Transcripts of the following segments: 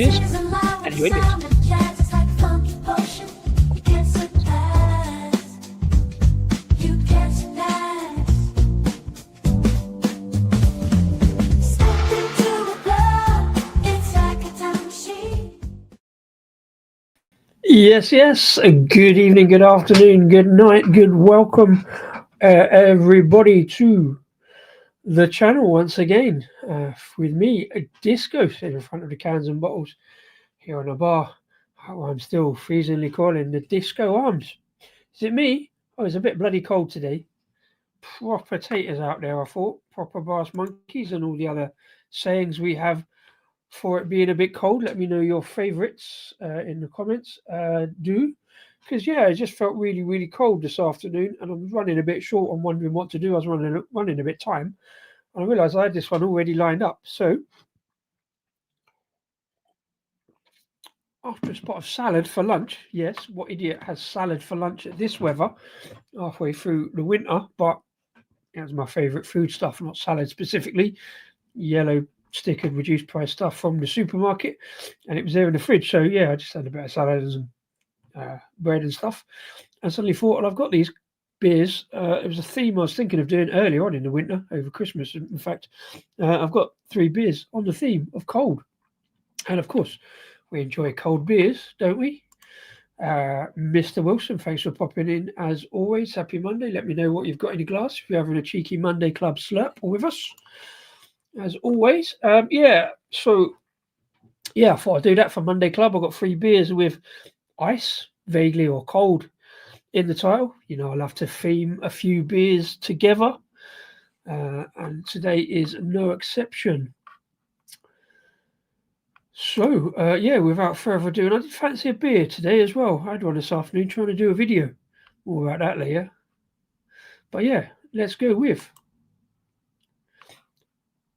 cheers, and enjoy the Yes. Good evening, good afternoon, good night, good welcome, everybody, to the channel once again. With me, a disco set in front of the cans and bottles here on a bar. I'm still freezingly calling the Disco Arms. Is it me? Oh, it's a bit bloody cold today. Proper taters out there, I thought. Proper brass monkeys and all the other sayings we have for it being a bit cold. Let me know your favourites in the comments. Do. Because, yeah, it just felt really, really cold this afternoon, and I'm running a bit short. I'm wondering what to do. I was running a bit time, and I realised I had this one already lined up. So, after a spot of salad for lunch, yes, what idiot has salad for lunch at this weather, halfway through the winter? But it was my favourite food stuff, not salad specifically. Yellow stickered reduced price stuff from the supermarket, and it was there in the fridge. So, yeah, I just had a bit of salad and some bread and stuff, and suddenly thought, well, I've got these beers. It was a theme I was thinking of doing earlier on in the winter over Christmas. In fact, I've got 3 beers on the theme of cold, and of course we enjoy cold beers, don't we? Mr. Wilson, thanks for popping in as always. Happy Monday. Let me know what you've got in your glass if you're having a cheeky Monday Club slurp with us as always. So I thought I'd do that for Monday Club. I've got 3 beers with ice, vaguely, or cold in the title. You know, I love to theme a few beers together, and today is no exception. So, without further ado, and I did fancy a beer today as well. I had one this afternoon trying to do a video. More about that later. But yeah, let's go with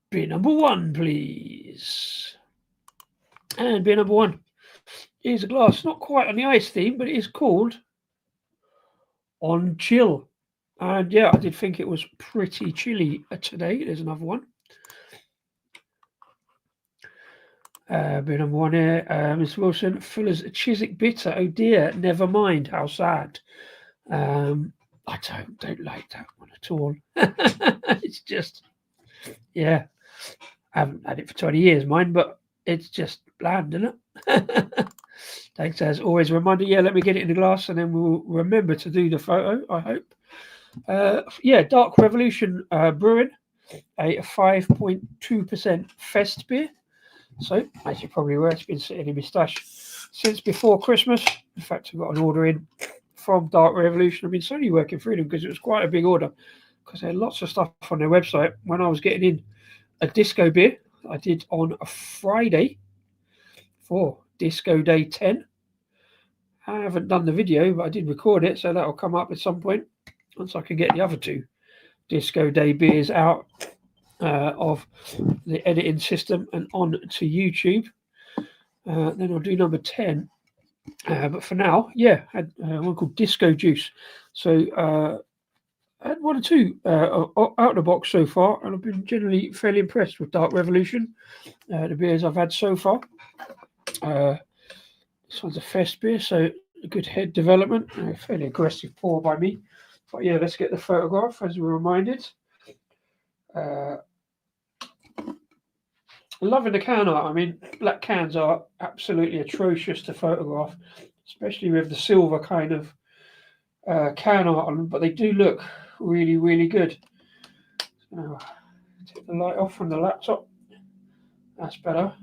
beer number 1, please. And beer number 1 is a glass, not quite on the ice theme, but it is called On Chill. And yeah, I did think it was pretty chilly today. There's another one. Beer number 1 here, Mr. Wilson, Fuller's Chiswick Bitter. Oh dear, never mind. How sad. I don't like that one at all. It's just, yeah, I haven't had it for 20 years, mine, but it's just bland, isn't it? Thanks as always. A reminder, let me get it in the glass, and then we'll remember to do the photo, I hope. Dark Revolution Brewing, a 5.2% Festbier. So, as you're probably aware, it's been sitting in my stash since before Christmas. In fact, I got an order in from Dark Revolution. I've been slowly working through them because it was quite a big order, because they had lots of stuff on their website. When I was getting in a disco beer, I did on a Friday for Disco Day 10. I haven't done the video, but I did record it, so that'll come up at some point once I can get the other 2 Disco Day beers out of the editing system and on to YouTube. Then I'll do number 10. But for now, I had one called Disco Juice. So I had 1 or 2 out of the box so far, and I've been generally fairly impressed with Dark Revolution, the beers I've had so far. This one's a Festbier, so a good head development. Fairly aggressive pour by me. But yeah, let's get the photograph as we're reminded. Loving the can art. I mean, black cans are absolutely atrocious to photograph, especially with the silver kind of can art on them, but they do look really, really good. So, take the light off from the laptop. That's better.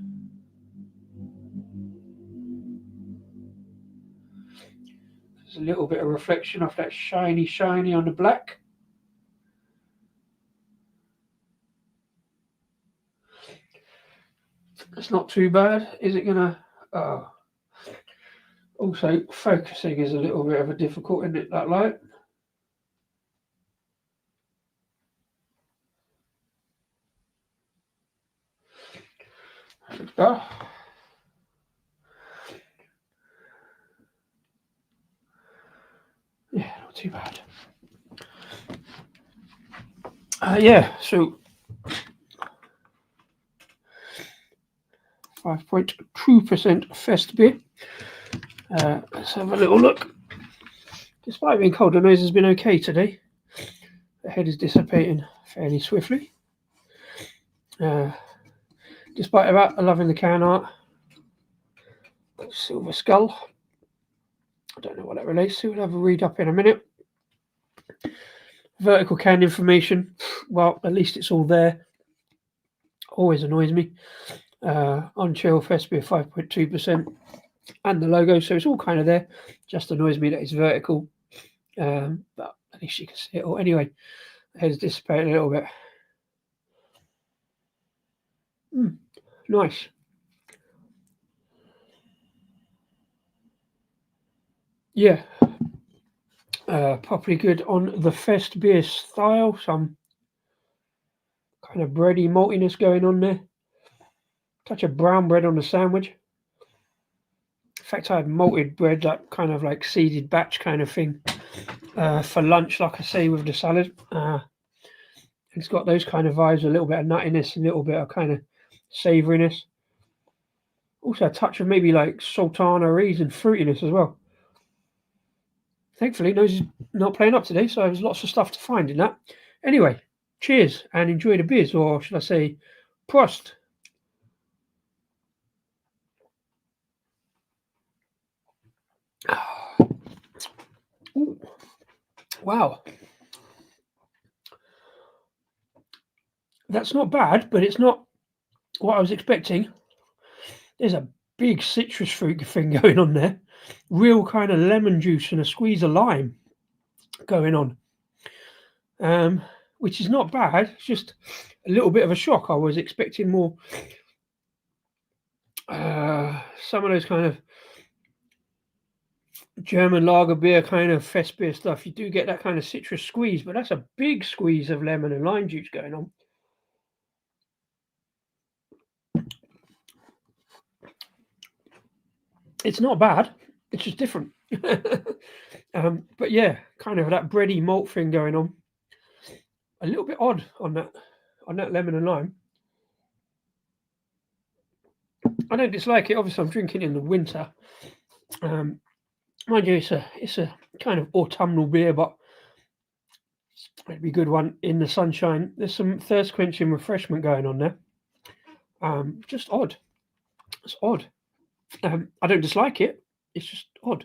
There's a little bit of reflection off that shiny on the black. It's not too bad. Is it gonna? Also, focusing is a little bit of a difficult, isn't it? That light. There we go. Yeah, not too bad. So 5.2% Festbier. Let's have a little look. Despite being cold, the nose has been okay today. The head is dissipating fairly swiftly. Despite that, loving the can art. Silver skull. I don't know what that relates to. We'll have a read up in a minute. Vertical can information. Well, at least it's all there. Always annoys me. On chill, Festbier 5.2%. And the logo, so it's all kind of there. Just annoys me that it's vertical. But at least you can see it all. Anyway, the head's dissipating a little bit. Nice. Yeah. Properly good on the Festbier style. Some kind of bready maltiness going on there. Touch of brown bread on the sandwich. In fact, I had malted bread, that kind of like seeded batch kind of thing, for lunch, like I say, with the salad. It's got those kind of vibes, a little bit of nuttiness, a little bit of kind of savouriness. Also a touch of maybe like sultana and fruitiness as well. Thankfully, nose is not playing up today, so there's lots of stuff to find in that. Anyway, cheers and enjoy the beers, or should I say, Prost. Ooh. Wow. That's not bad, but it's not what I was expecting. There's a big citrus fruit thing going on there. Real kind of lemon juice and a squeeze of lime going on. Which is not bad. It's just a little bit of a shock. I was expecting more some of those kind of German lager beer kind of Festbier stuff. You do get that kind of citrus squeeze, but that's a big squeeze of lemon and lime juice going on. It's not bad. It's just different. But yeah, kind of that bready malt thing going on. A little bit odd on that lemon and lime. I don't dislike it. Obviously, I'm drinking in the winter. Mind you, it's a kind of autumnal beer, but it'd be a good one in the sunshine. There's some thirst quenching refreshment going on there. Just odd. It's odd. I don't dislike it. It's just odd.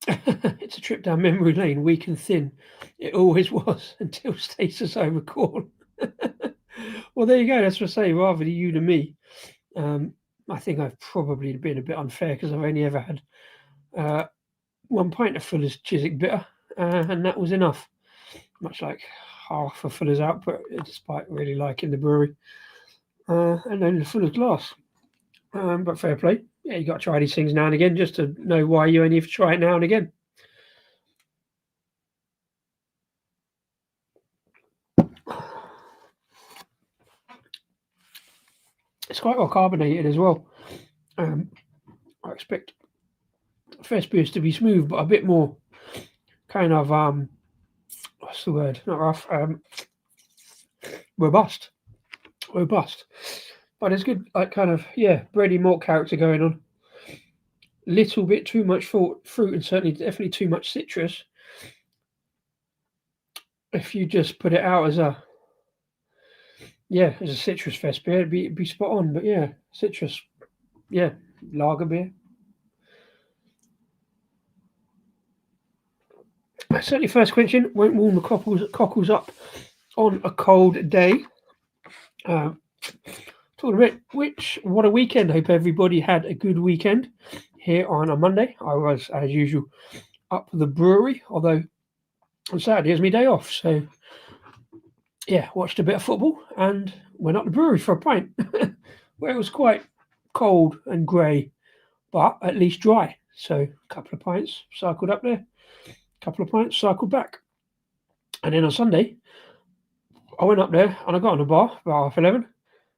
It's a trip down memory lane, weak and thin. It always was until status I recall. Well, there you go. That's what I say. Rather you than me. I think I've probably been a bit unfair because I've only ever had 1 pint of Fuller's Chiswick Bitter, and that was enough. Much like half of Fuller's output, despite really liking the brewery. And then the Fuller's glass. But fair play. Yeah, you got to try these things now and again just to know why you only have to try it now and again. It's quite well carbonated as well. I expect Festbiers to be smooth, but a bit more kind of what's the word? Not rough. Robust. But it's good, like kind of bready malt character going on. Little bit too much fruit, and certainly definitely too much citrus. If you just put it out as a citrus Festbier, it'd be spot on. But yeah, citrus, lager beer. Certainly first quenching, won't warm the cockles up on a cold day. Talking about which, what a weekend. Hope everybody had a good weekend here on a Monday. I was, as usual, up the brewery, although on Saturday is my day off. So, yeah, watched a bit of football and went up the brewery for a pint, where it was quite cold and grey, but at least dry. So, a couple of pints, cycled up there, a couple of pints, cycled back. And then on Sunday, I went up there and I got on the bar about 11:30.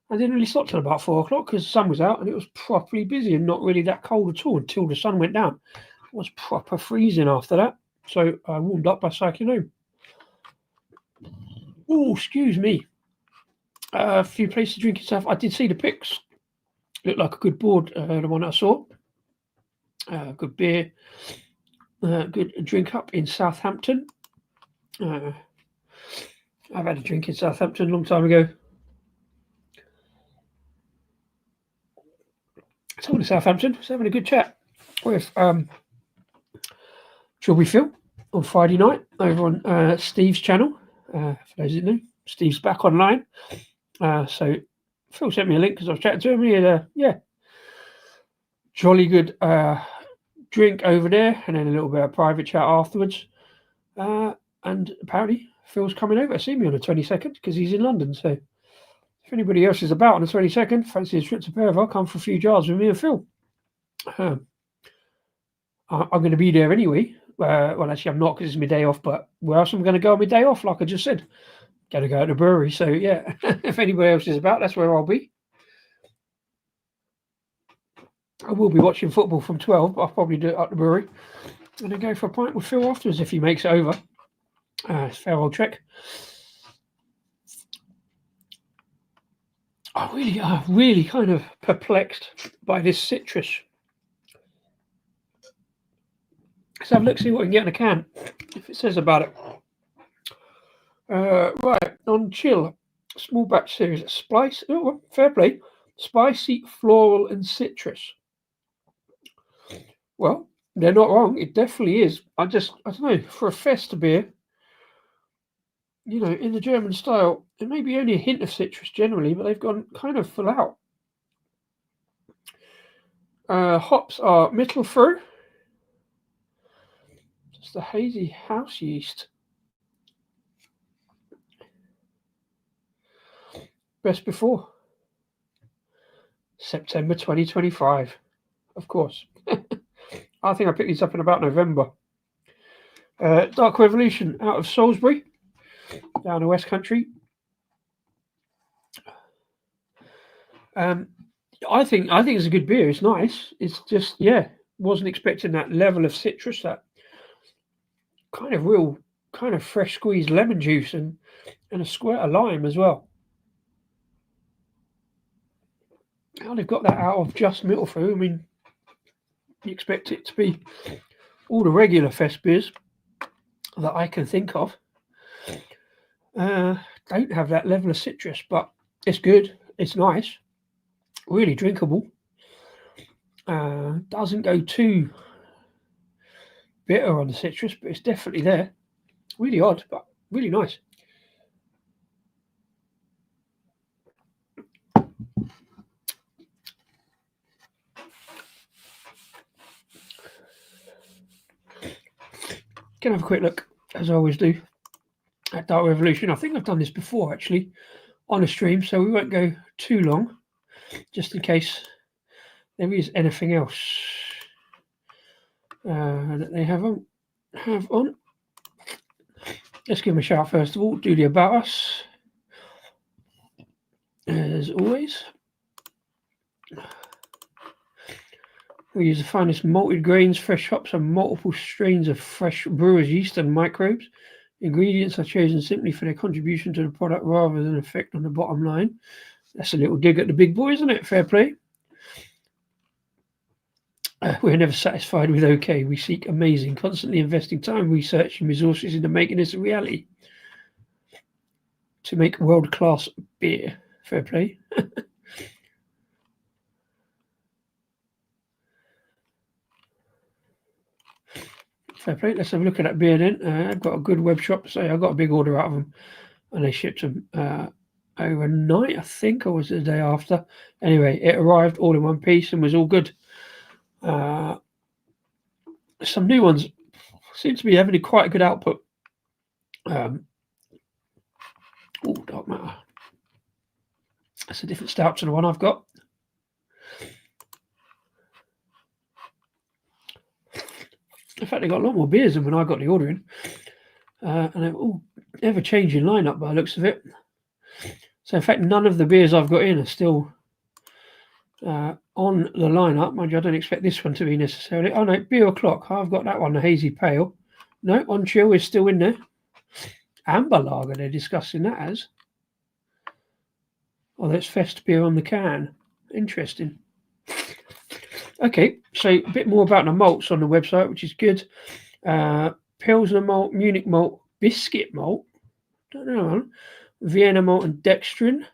I didn't really stop till about 4:00 because the sun was out and it was properly busy and not really that cold at all until the sun went down. It was proper freezing after that. So I warmed up by cycling home. Oh, excuse me. A few places to drink stuff. I did see the pics. Looked like a good board, the one I saw. Good beer, good drink up in Southampton. I've had a drink in Southampton a long time ago. Someone in Southampton was having a good chat with Chilby Phil on Friday night over on Steve's channel. For those who know, Steve's back online. So Phil sent me a link because I was chatting to him. He had jolly good drink over there, and then a little bit of private chat afterwards. And apparently Phil's coming over to see me on the 22nd because he's in London. So if anybody else is about on the 22nd, fancy a trip to Perth, I'll come for a few jars with me and Phil. I'm going to be there anyway. Well, actually, I'm not because it's my day off, but where else am I going to go on my day off? Like I just said, got to go to the brewery. So, yeah, if anybody else is about, that's where I'll be. I will be watching football from 12, but I'll probably do it at the brewery. And then go for a pint with Phil afterwards if he makes it over. It's a fair old trek. I'm really kind of perplexed by this citrus. Let's have a look, see what we can get in a can, if it says about it. Right, on chill, small batch series, spice, fair play, spicy, floral, and citrus. Well, they're not wrong. It definitely is. I don't know, for a Festbier, in the German style, it may be only a hint of citrus generally, but they've gone kind of full out. Hops are Mittelfru. Just the hazy house yeast. Best before. September 2025. Of course. I think I picked these up in about November. Dark Revolution out of Salisbury, down the West Country. I think it's a good beer. It's nice. It's just, wasn't expecting that level of citrus, that kind of fresh squeezed lemon juice and a squirt of lime as well. How they've got that out of just Mittelfru. I mean, you expect it to be all the regular Festbiers that I can think of. Don't have that level of citrus, but it's good. It's nice. Really drinkable. Doesn't go too bitter on the citrus, but it's definitely there. Really odd, but really nice. Can have a quick look, as I always do, at Dark Revolution. I think I've done this before, actually, on a stream, so we won't go too long, just in case there is anything else that they have on. Let's give them a shout first of all. Do the About Us, as always. We use the finest malted grains, fresh hops, and multiple strains of fresh brewer's yeast and microbes. Ingredients are chosen simply for their contribution to the product rather than effect on the bottom line. That's a little dig at the big boy, isn't it? Fair play. We're never satisfied with okay. We seek amazing, constantly investing time, research, and resources into making this a reality. To make world-class beer. Fair play. Fair play. Let's have a look at that beer then. I've got a good web shop. So I got a big order out of them, and they shipped them overnight, I think, or was it the day after? Anyway, it arrived all in one piece and was all good. Some new ones seem to be having quite a good output. Dark Matter. That's a different stout to the one I've got. In fact, they got a lot more beers than when I got the order in. And they're all ever-changing lineup by the looks of it. So, in fact, none of the beers I've got in are still on the lineup. Mind you, I don't expect this one to be necessarily. Oh, no, Beer O'Clock. I've got that one, the Hazy Pale. No, on chill is still in there. Amber Lager, they're discussing that as. Oh, that's Festbier on the can. Interesting. Okay, so a bit more about the malts on the website, which is good. Pilsner malt, Munich malt, biscuit malt. Don't know. Vienna malt and dextrin.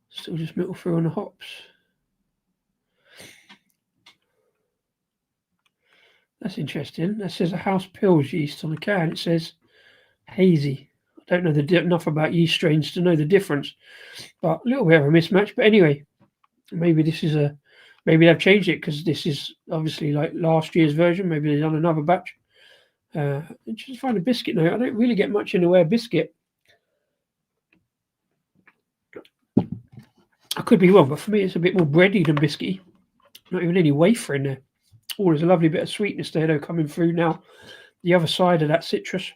Still just middle through on the hops. That's interesting. That says a house Pils yeast on the can. It says hazy. I don't know enough about yeast strains to know the difference, but a little bit of a mismatch. But anyway, maybe this is maybe they've changed it because this is obviously like last year's version. Maybe they've done another batch. Just find a biscuit note. I don't really get much in the way of biscuit. I could be wrong, but for me, it's a bit more bready than biscuity. Not even any wafer in there. Oh, there's a lovely bit of sweetness there, though, coming through now. The other side of that citrus.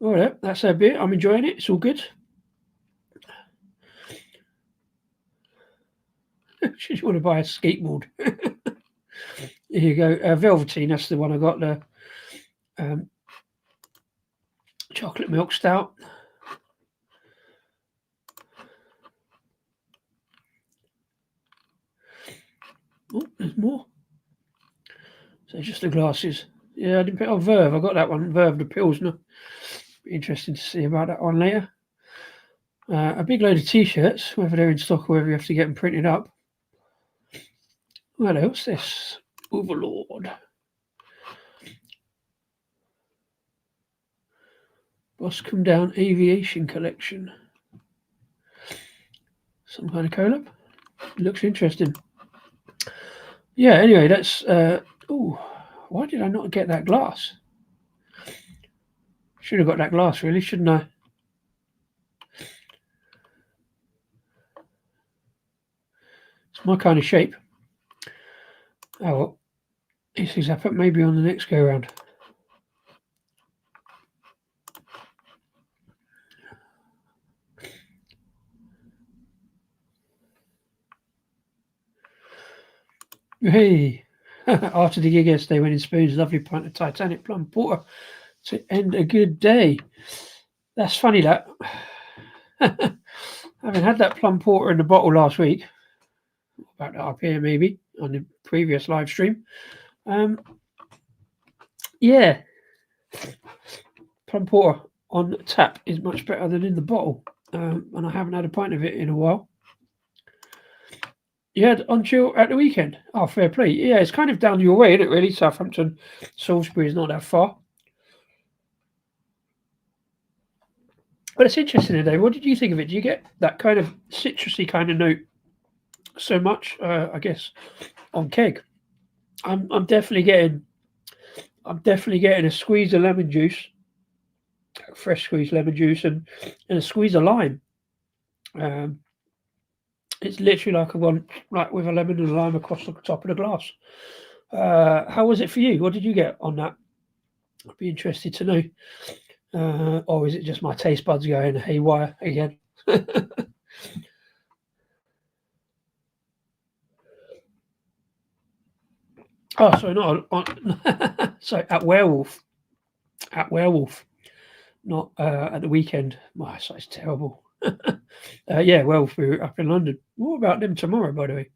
All right, that's a bit. I'm enjoying it. It's all good. Should you want to buy a skateboard? Here you go. Velveteen, that's the one I got. The chocolate milk stout. Oh, there's more. So just the glasses. Yeah, I didn't pick up Verve. I got that one. Verve the Pilsner. Be interesting to see about that one later. A big load of t-shirts, whether they're in stock or whether you have to get them printed up. What else? This Overlord. Boss Come Down Aviation Collection. Some kind of collab. Looks interesting. Yeah, anyway, that's... why did I not get that glass? Should have got that glass, really, shouldn't I? It's my kind of shape. Oh, well. These things happen maybe on the next go-round. Hey! After the gig yesterday, went in Spoon's lovely pint of Titanic Plum Porter to end a good day. That's funny, that. Having had that Plum Porter in the bottle last week, about that up here maybe, on the previous live stream. Yeah. Plum Porter on tap is much better than in the bottle. And I haven't had a pint of it in a while. You had on chill at the weekend. Oh, fair play. Yeah, it's kind of down your way, isn't it, really? Southampton, Salisbury is not that far. But it's interesting today. What did you think of it? Do you get that kind of citrusy kind of note so much? I guess on keg, I'm definitely getting a squeeze of lemon juice, fresh squeezed lemon juice, and a squeeze of lime. It's literally like a one, like with a lemon and a lime across the top of the glass. How was it for you? What did you get on that? I'd be interested to know. Or is it just my taste buds going haywire again? Oh, sorry, not on sorry, at Werewolf. At Werewolf. Not at the weekend. Wow, so it's terrible. Yeah, Werewolf, we were up in London. More about them tomorrow, by the way.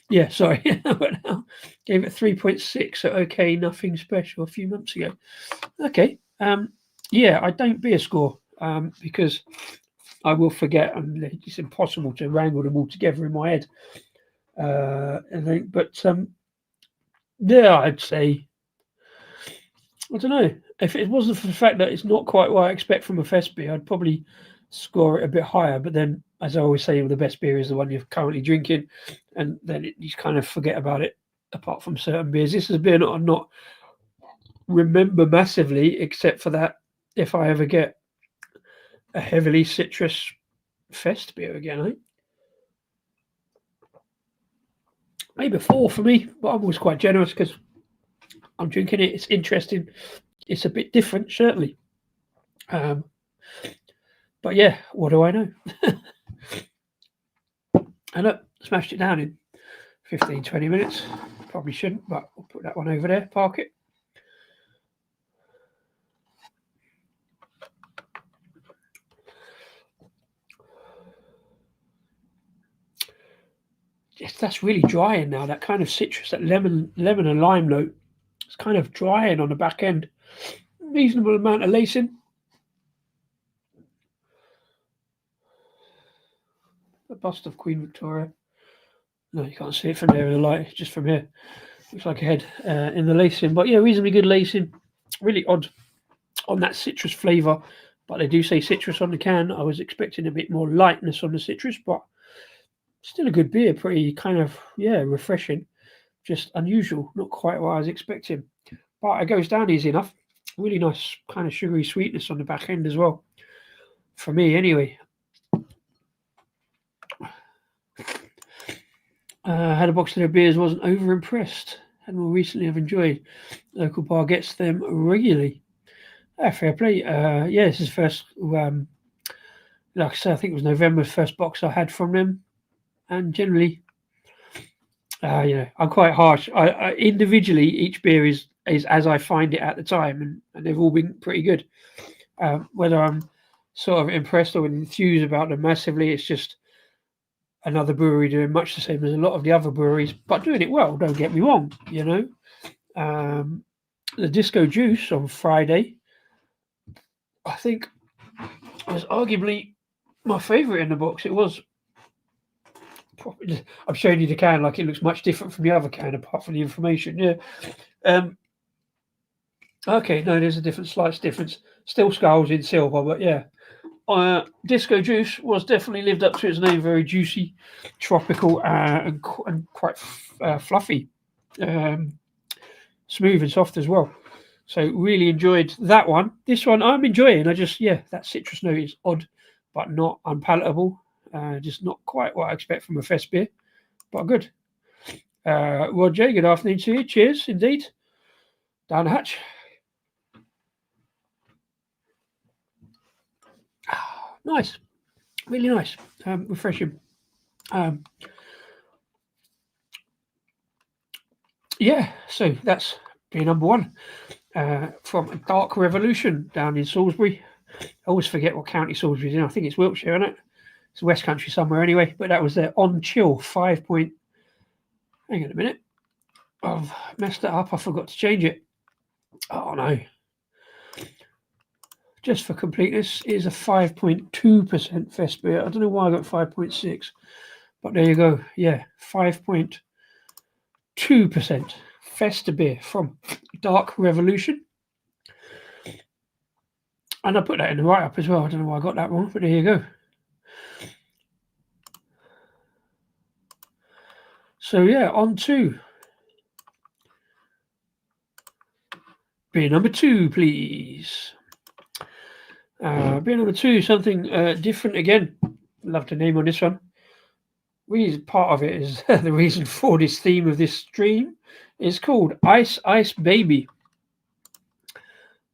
Yeah, sorry. Gave it 3.6, so okay, nothing special a few months ago. Okay. Yeah, I don't beer score because I will forget, and it's impossible to wrangle them all together in my head. Yeah, I'd say, I don't know. If it wasn't for the fact that it's not quite what I expect from a Festbier, I'd probably score it a bit higher. But then, as I always say, the best beer is the one you're currently drinking, and then you kind of forget about it. Apart from certain beers, this is a beer that I'm not remember massively, except for that if I ever get a heavily citrus Festbier again, maybe 4 for me. But I'm always quite generous because I'm drinking it. It's interesting. It's a bit different, certainly. But yeah, what do I know? And look, smashed it down in 15, 20 minutes. Probably shouldn't, but we'll put that one over there, park it. Yes, that's really drying now. That kind of citrus, that lemon and lime note, it's kind of drying on the back end. Reasonable amount of lacing. A bust of Queen Victoria. No, you can't see it from there in the light, just from here. Looks like a head in the lacing. But yeah, reasonably good lacing. Really odd on that citrus flavour. But they do say citrus on the can. I was expecting a bit more lightness on the citrus, but still a good beer. Pretty kind of, refreshing. Just unusual. Not quite what I was expecting. But it goes down easy enough. Really nice kind of sugary sweetness on the back end as well. For me, anyway. Had a box of their beers, wasn't over impressed. And more recently, I've enjoyed. Local bar gets them regularly. Fair play. This is first. Like I said, I think it was November's first box I had from them, and generally, I'm quite harsh. I individually, each beer is as I find it at the time, and they've all been pretty good. Whether I'm sort of impressed or enthused about them massively, it's just another brewery doing much the same as a lot of the other breweries, but doing it well. Don't get me wrong. The Disco Juice on Friday, I think, was arguably my favourite in the box. It was. I'm showing you the can like it looks much different from the other can, apart from the information. Yeah. Okay, no, there's a slight difference. Still skulls in silver, but yeah. Disco Juice was definitely lived up to its name. Very juicy, tropical, and quite fluffy, smooth and soft as well. So really enjoyed that one. This one I'm enjoying. That citrus note is odd, but not unpalatable. Just not quite what I expect from a Festbier, but good. Roger, good afternoon to you. Cheers, indeed. Down the hatch. Nice, really nice, refreshing. So that's beer number one from Dark Revolution down in Salisbury. I always forget what county Salisbury's in. I think it's Wiltshire, isn't it? It's West Country somewhere anyway. But that was their on chill 5 point. Hang on a minute. I've messed it up. I forgot to change it. Oh no. Just for completeness, it is a 5.2% fest beer. I don't know why I got 5.6, but there you go. Yeah, 5.2% Festa beer from Dark Revolution. And I put that in the write-up as well. I don't know why I got that wrong, but there you go. So yeah, on to beer number two, please. Beer number two, something different again. Love the name on this one. Part of it is the reason for this theme of this stream. It's called Ice Ice Baby.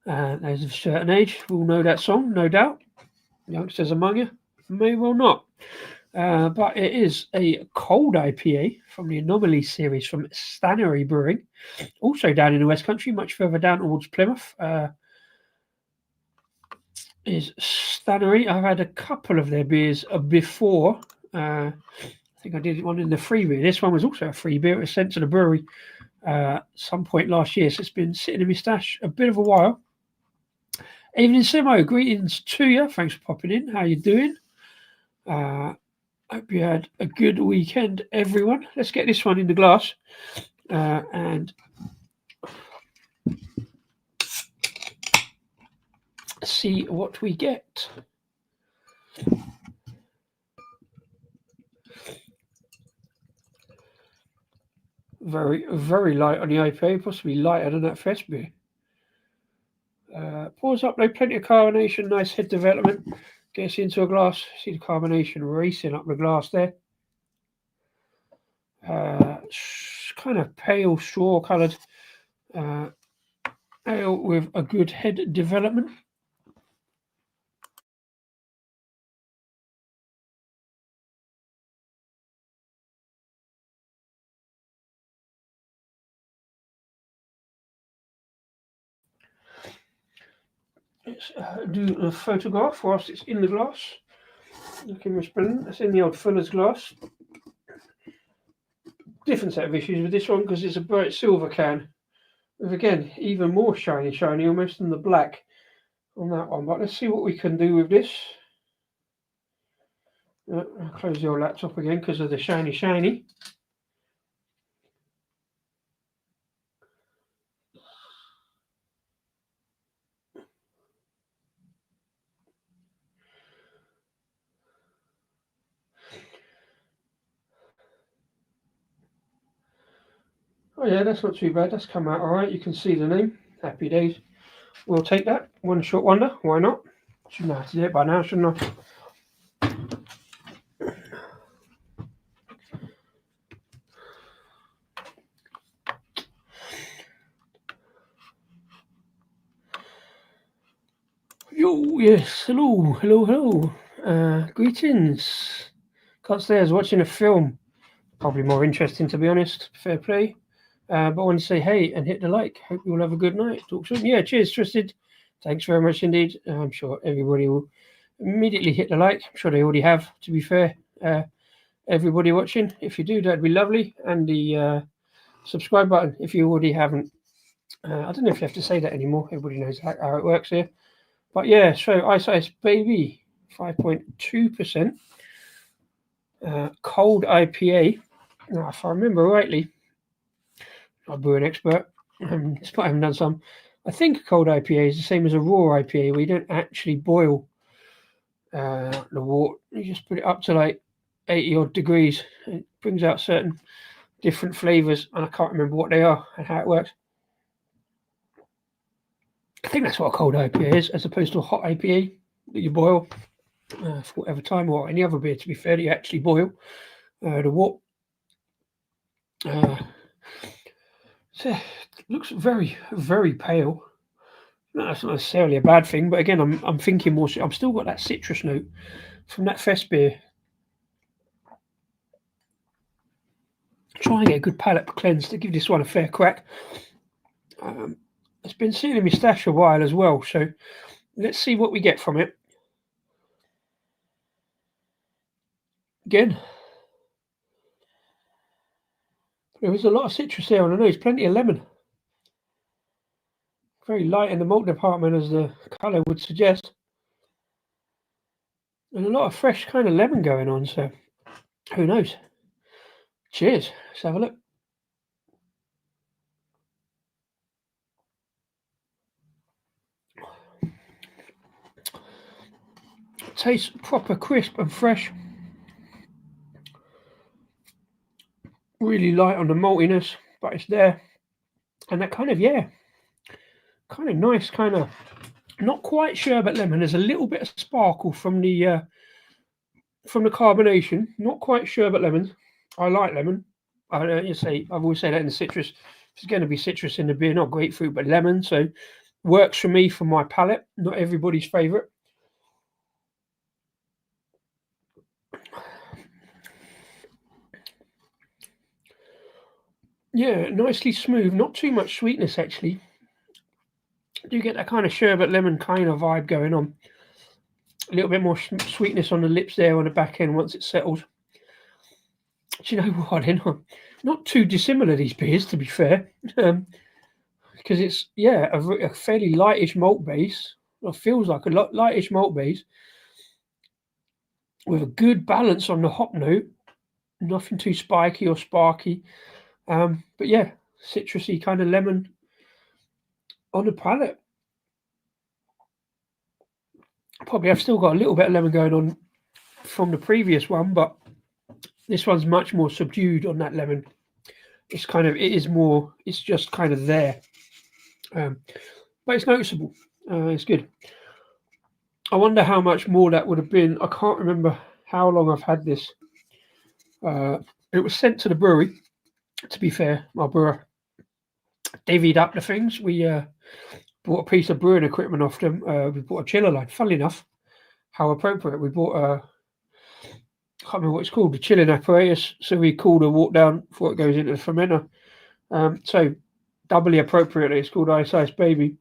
Those of a certain age will know that song, no doubt. Youngsters among you may well not. But it is a cold IPA from the Anomalies series from Stannary Brewing, also down in the West Country, much further down towards Plymouth. Is Stannary. I've had a couple of their beers before. I think I did one in the free beer. This one was also a free beer. It was sent to the brewery some point last year, so it's been sitting in my stash a bit of a while. Evening Simo, greetings to you. Thanks for popping in. How you doing? Hope you had a good weekend, everyone. Let's get this one in the glass and see what we get. Very, very light on the IPA, possibly lighter than that Festbier. Pours up, though, plenty of carbonation, nice head development. Gets into a glass. See the carbonation racing up the glass there. Kind of pale straw coloured ale with a good head development. let's do a photograph whilst it's in the glass. Looking resplendent. It's in the old Fuller's glass. Different set of issues with this one because it's a bright silver can. With again, even more shiny almost than the black on that one. But let's see what we can do with this. I'll close your laptop again because of the shiny. Oh yeah, that's not too bad. That's come out all right. You can see the name. Happy days. We'll take that. One shot wonder. Why not? Should know how to do it by now, shouldn't I? Yo, yes, hello. Greetings. Upstairs watching a film. Probably more interesting, to be honest. Fair play. But I want to say hey and hit the like. Hope you all have a good night. Talk soon. Yeah, cheers, Tristed. Thanks very much indeed. I'm sure everybody will immediately hit the like. I'm sure they already have, to be fair. Everybody watching, if you do, that'd be lovely. And the subscribe button if you already haven't. I don't know if you have to say that anymore. Everybody knows how it works here. But yeah, so Ice Baby, 5.2%. Cold IPA. Now, if I remember rightly, I'm a brewing expert, despite having done some, I think a cold IPA is the same as a raw IPA where you don't actually boil the water. You just put it up to like 80 odd degrees. It brings out certain different flavours, and I can't remember what they are and how it works. I think that's what a cold IPA is, as opposed to a hot IPA that you boil for whatever time, or any other beer, to be fair, that you actually boil the water. So it looks very, very pale. No, that's not necessarily a bad thing, but again, I'm thinking more. I've still got that citrus note from that Festbier. Try and get a good palate cleanse to give this one a fair crack. It's been sitting in my stash a while as well, so let's see what we get from it. Again, there is a lot of citrus there on the nose, plenty of lemon. Very light in the malt department, as the colour would suggest. And a lot of fresh kind of lemon going on, so who knows? Cheers. Let's have a look. Tastes proper crisp and fresh. Really light on the maltiness, but it's there. And that kind of, kind of nice, kind of not quite sherbet lemon. There's a little bit of sparkle from the carbonation. Not quite sherbet lemon. I like lemon. I've always said that in the citrus. There's going to be citrus in the beer, not grapefruit, but lemon. So works for me for my palate. Not everybody's favourite. Yeah, nicely smooth. Not too much sweetness, actually. You get that kind of sherbet lemon kind of vibe going on. A little bit more sweetness on the lips there on the back end once it settles. Do you know what? They're not too dissimilar, these beers, to be fair. Because it's, a fairly lightish malt base. It feels like a lightish malt base with a good balance on the hop note. Nothing too spiky or sparky. But yeah, citrusy kind of lemon on the palate. Probably I've still got a little bit of lemon going on from the previous one, but this one's much more subdued on that lemon. It's just kind of there. But it's noticeable. It's good. I wonder how much more that would have been. I can't remember how long I've had this. It was sent to the brewery. To be fair, my brewer divvied up the things. We bought a piece of brewing equipment off them. We bought a chiller line. Funnily enough, how appropriate. We bought I can't remember what it's called, the chilling apparatus. So we cool the water down before it goes into the fermenter. So doubly appropriately, it's called Ice Baby.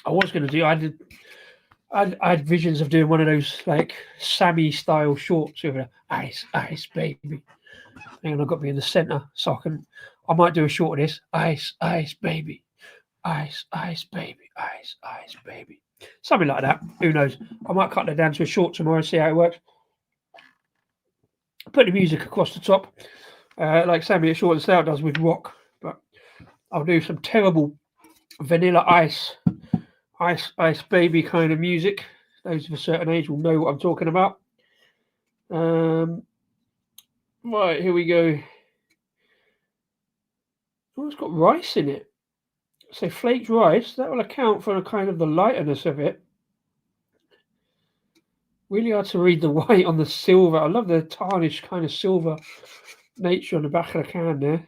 I was going to do. I had visions of doing one of those like Sammy style shorts with a ice baby. Hang on, I've got to be in the centre so I might do a short of this. Ice baby. Ice baby. Ice baby. Something like that. Who knows? I might cut that down to a short tomorrow and see how it works. Put the music across the top, like Sammy at Short and Stout does with rock. But I'll do some terrible vanilla ice baby kind of music. Those of a certain age will know what I'm talking about. Right, here we go. Oh, it's got rice in it. So flaked rice, that will account for kind of the lightness of it. Really hard to read the white on the silver. I love the tarnished kind of silver nature on the back of the can there.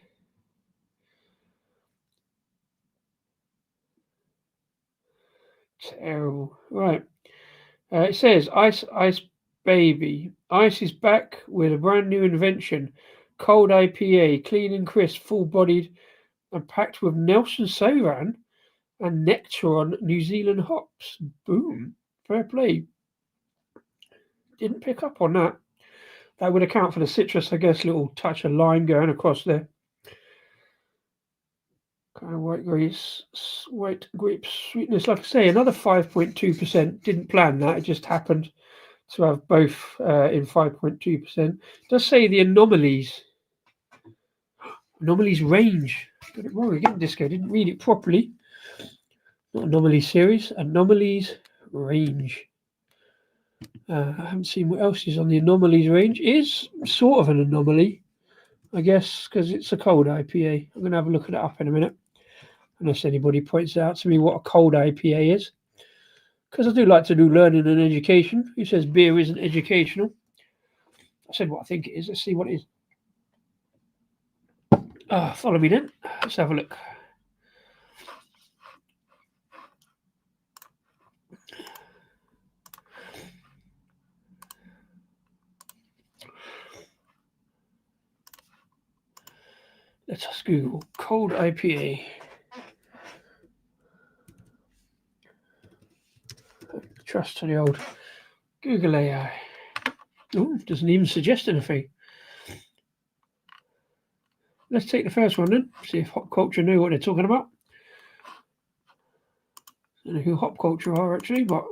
Terrible. Right. It says ice baby. Ice is back with a brand new invention. Cold IPA, clean and crisp, full bodied and packed with Nelson Sauvin and Nectaron New Zealand hops. Boom. Fair play. Didn't pick up on that. That would account for the citrus, I guess, little touch of lime going across there. Kind of white grape sweetness. Like I say, another 5.2%. Didn't plan that. It just happened to have both in 5.2%. Does say the Anomalies range. Got it wrong again, Disco. Didn't read it properly. Not Anomalies series. Anomalies range. I haven't seen what else is on the Anomalies range. It is sort of an anomaly, I guess, because it's a cold IPA. I'm going to have a look at it up in a minute, unless anybody points out to me what a cold IPA is. Because I do like to do learning and education. Who says beer isn't educational? I said what I think it is. Let's see what it is. Follow me then. Let's have a look. Let us Google cold IPA. Trust to the old Google AI. Oh, doesn't even suggest anything. Let's take the first one then. See if Hop Culture know what they're talking about. I don't know who Hop Culture are actually, but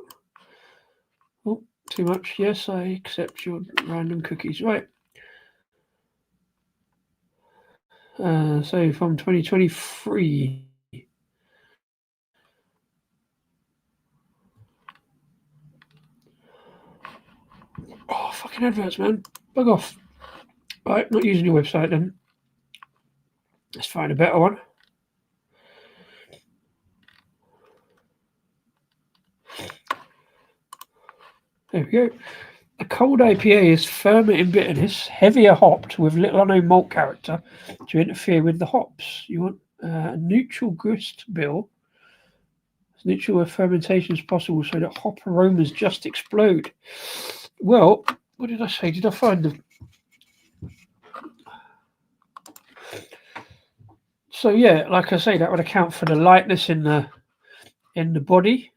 too much. Yes, I accept your random cookies. Right. So from 2023. Oh, fucking adverts, man. Bug off. Right, not using your website then. Let's find a better one. There we go. A cold IPA is firmer in bitterness, heavier hopped with little or no malt character to interfere with the hops. You want a neutral grist bill. As neutral where fermentation is possible so that hop aromas just explode. Well, what did I say? Did I find them? So yeah, like I say, that would account for the lightness in the body.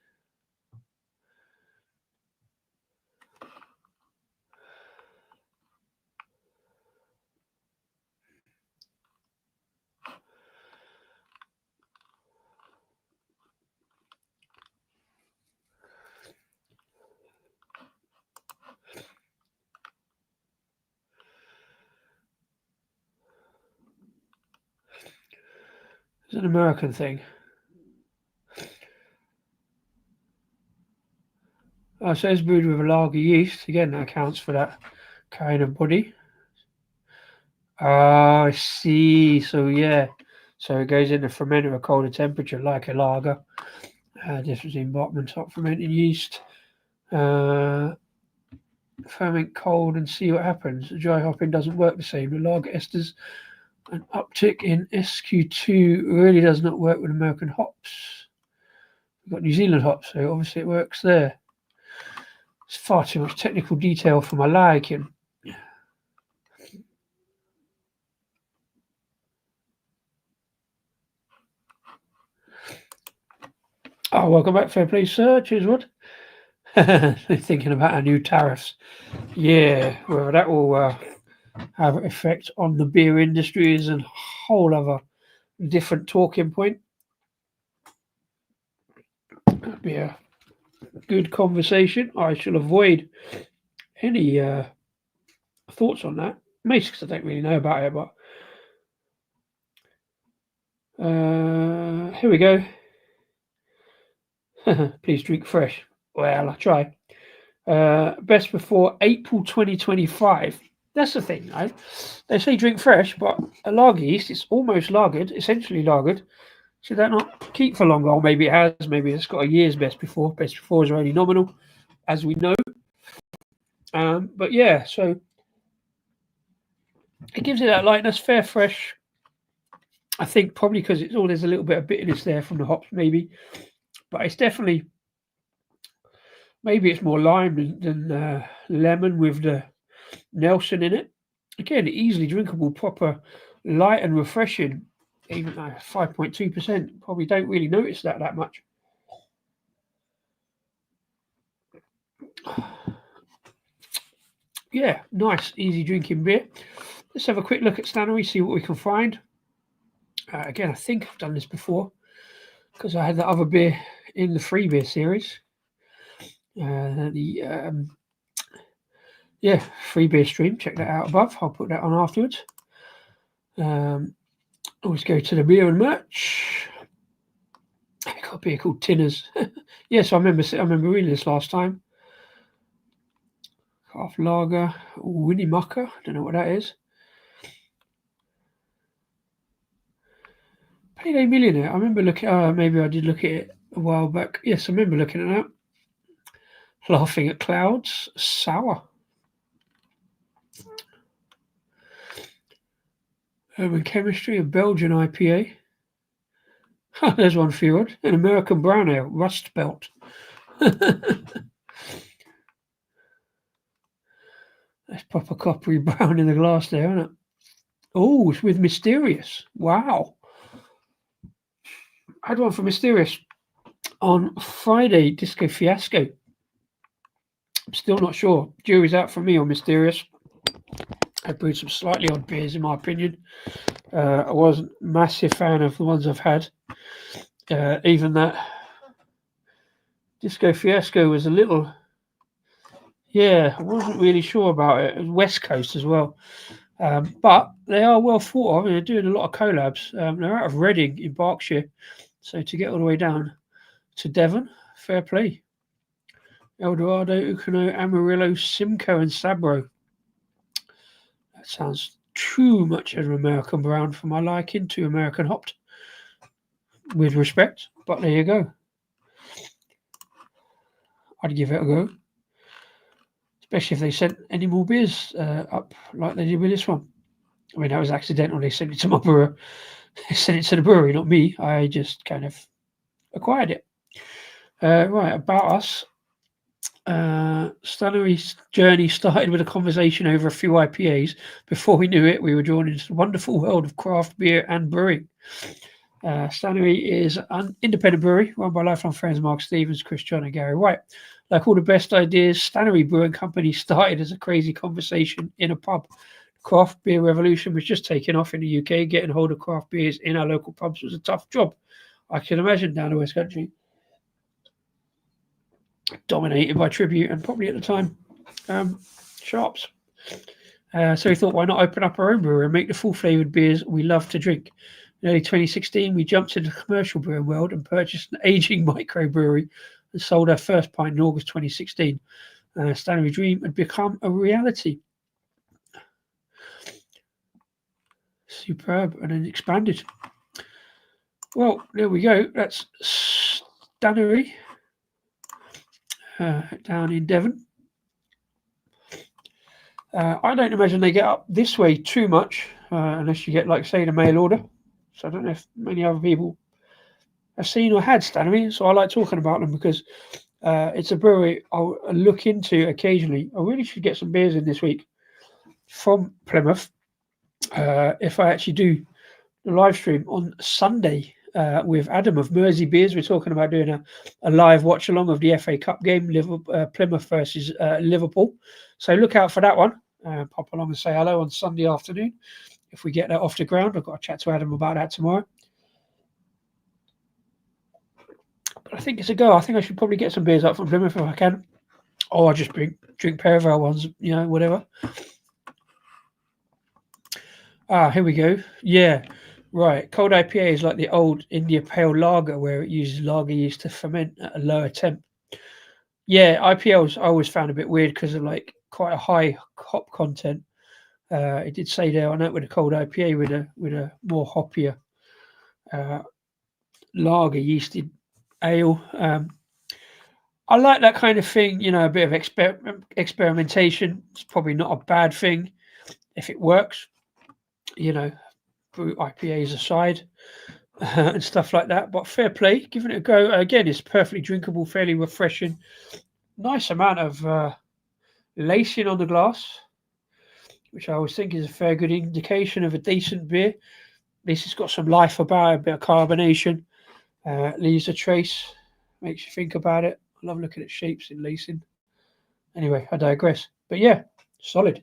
It's an American thing. So it's brewed with a lager yeast. Again, that accounts for that kind of body. I see. So yeah, so it goes in the fermenter at a colder temperature, like a lager. Difference between bottom and top fermenting yeast. Ferment cold and see what happens. The dry hopping doesn't work the same. The lager esters, an uptick in SQ2 really does not work with American hops. We've got New Zealand hops, so obviously it works there. It's far too much technical detail for my liking. Oh, welcome back, fair play, sir. Cheers, Rod. Thinking about our new tariffs. Yeah, well, that will have effect on the beer industry is a whole other different talking point. That'd be a good conversation. I shall avoid any thoughts on that, mostly because I don't really know about it. But here we go. Please drink fresh. Well, I try. Best before April 2025. That's the thing, right? They say drink fresh, but a lager yeast, it's almost lagered, essentially lagered. Should that not keep for longer? Or maybe it has. Maybe it's got a year's best before. Best before is only nominal, as we know. But yeah, so it gives it that lightness, fair fresh. I think probably because there's a little bit of bitterness there from the hops, maybe. But it's definitely, maybe it's more lime than lemon with the Nelson in it. Again, easily drinkable, proper, light and refreshing. Even though 5.2%, probably don't really notice that much. Yeah, nice, easy drinking beer. Let's have a quick look at Stannary, see what we can find. Again, I think I've done this before because I had the other beer in the free beer series. Free beer stream. Check that out above. I'll put that on afterwards. Always go to the beer and merch. I've got a beer called Tinners. Yes, I remember reading this last time. Half lager, Winnie Mucker. Don't know what that is. Payday Millionaire. I remember looking. Maybe I did look at it a while back. Yes, I remember looking at that. Laughing at Clouds. Sour. Urban Chemistry, a Belgian IPA. There's one for you, Rod. An American Brown Ale, Rust Belt. That's proper coppery brown in the glass there, isn't it? Oh, it's with Mysterious. Wow. I had one for Mysterious on Friday, Disco Fiasco. I'm still not sure. Jury's out for me on Mysterious. I brewed some slightly odd beers, in my opinion. I wasn't a massive fan of the ones I've had. Even that Disco Fiasco was a little... Yeah, I wasn't really sure about it. It was West Coast as well. But they are well thought of. They're doing a lot of collabs. They're out of Reading in Berkshire. So to get all the way down to Devon, fair play. Eldorado, Ucano, Amarillo, Simcoe, and Sabro. That sounds too much of an American brown for my liking, too American hopped. With respect, but there you go. I'd give it a go. Especially if they sent any more beers up like they did with this one. I mean, that was accidental. They sent it to my brewer. They sent it to the brewery, not me. I just kind of acquired it. Right, about us. Stannary's journey started with a conversation over a few IPAs. Before we knew it, we were drawn into the wonderful world of craft beer and brewing. Stannary is an independent brewery run by lifelong friends Mark Stevens, Chris John, and Gary White. Like all the best ideas, Stannary Brewing Company started as a crazy conversation in a pub. The craft beer revolution was just taking off in the UK. Getting hold of craft beers in our local pubs was a tough job. I can imagine down the West Country. Dominated by Tribute and probably at the time, Sharps. So we thought, why not open up our own brewery and make the full flavoured beers we love to drink? In early 2016, we jumped into the commercial brewing world and purchased an aging microbrewery and sold our first pint in August 2016. Stannary Dream had become a reality. Superb, and then expanded. Well, there we go. That's Stannary down in Devon. I don't imagine they get up this way too much unless you get, like, say, the mail order. So I don't know if many other people have seen or had Stannary. So I like talking about them because it's a brewery I'll look into occasionally. I really should get some beers in this week from Plymouth. If I actually do the live stream on Sunday, with Adam of Mersey Beers. We're talking about doing a live watch along of the FA Cup game, Liverpool, Plymouth versus Liverpool. So look out for that one. Pop along and say hello on Sunday afternoon. If we get that off the ground, I've got to chat to Adam about that tomorrow. But I think it's a go. I think I should probably get some beers up from Plymouth if I can. Or I'll just drink Paravel ones, whatever. Here we go. Yeah, right. Cold IPA is like the old India Pale Lager, where it uses lager yeast to ferment at a lower temp. Yeah, IPLs I always found a bit weird because of like quite a high hop content. It did say there on that with a cold IPA with a more hoppier lager yeasted ale. I like that kind of thing, a bit of experimentation. It's probably not a bad thing if it works, brew IPAs aside and stuff like that. But fair play, giving it a go. Again, it's perfectly drinkable, fairly refreshing. Nice amount of lacing on the glass, which I always think is a fair good indication of a decent beer. At least it's got some life about it, a bit of carbonation. Leaves a trace, makes you think about it. I love looking at shapes in lacing. Anyway, I digress. But yeah, solid.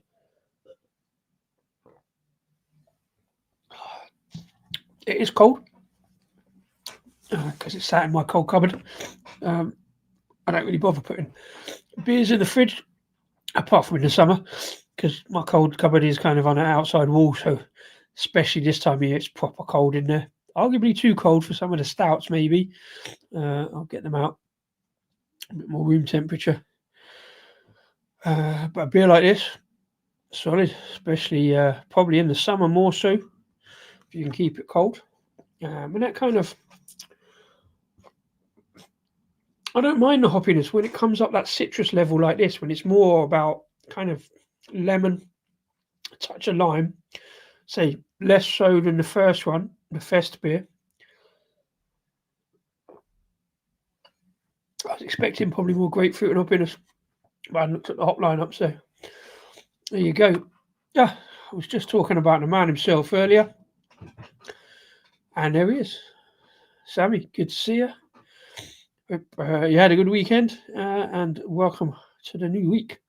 It is cold because it's sat in my cold cupboard. I don't really bother putting beers in the fridge, apart from in the summer, because my cold cupboard is kind of on an outside wall. So, especially this time of year, it's proper cold in there. Arguably too cold for some of the stouts, maybe. I'll get them out a bit more room temperature. But a beer like this, solid, especially probably in the summer more so, if you can keep it cold. And that kind of, I don't mind the hoppiness when it comes up that citrus level like this, when it's more about kind of lemon, a touch of lime, say less so than the first one, the Festbier. I was expecting probably more grapefruit and hoppiness, but I looked at the hop lineup, so there you go. Yeah, I was just talking about the man himself earlier, and there he is. Sammy, good to see you. You had a good weekend, and welcome to the new week,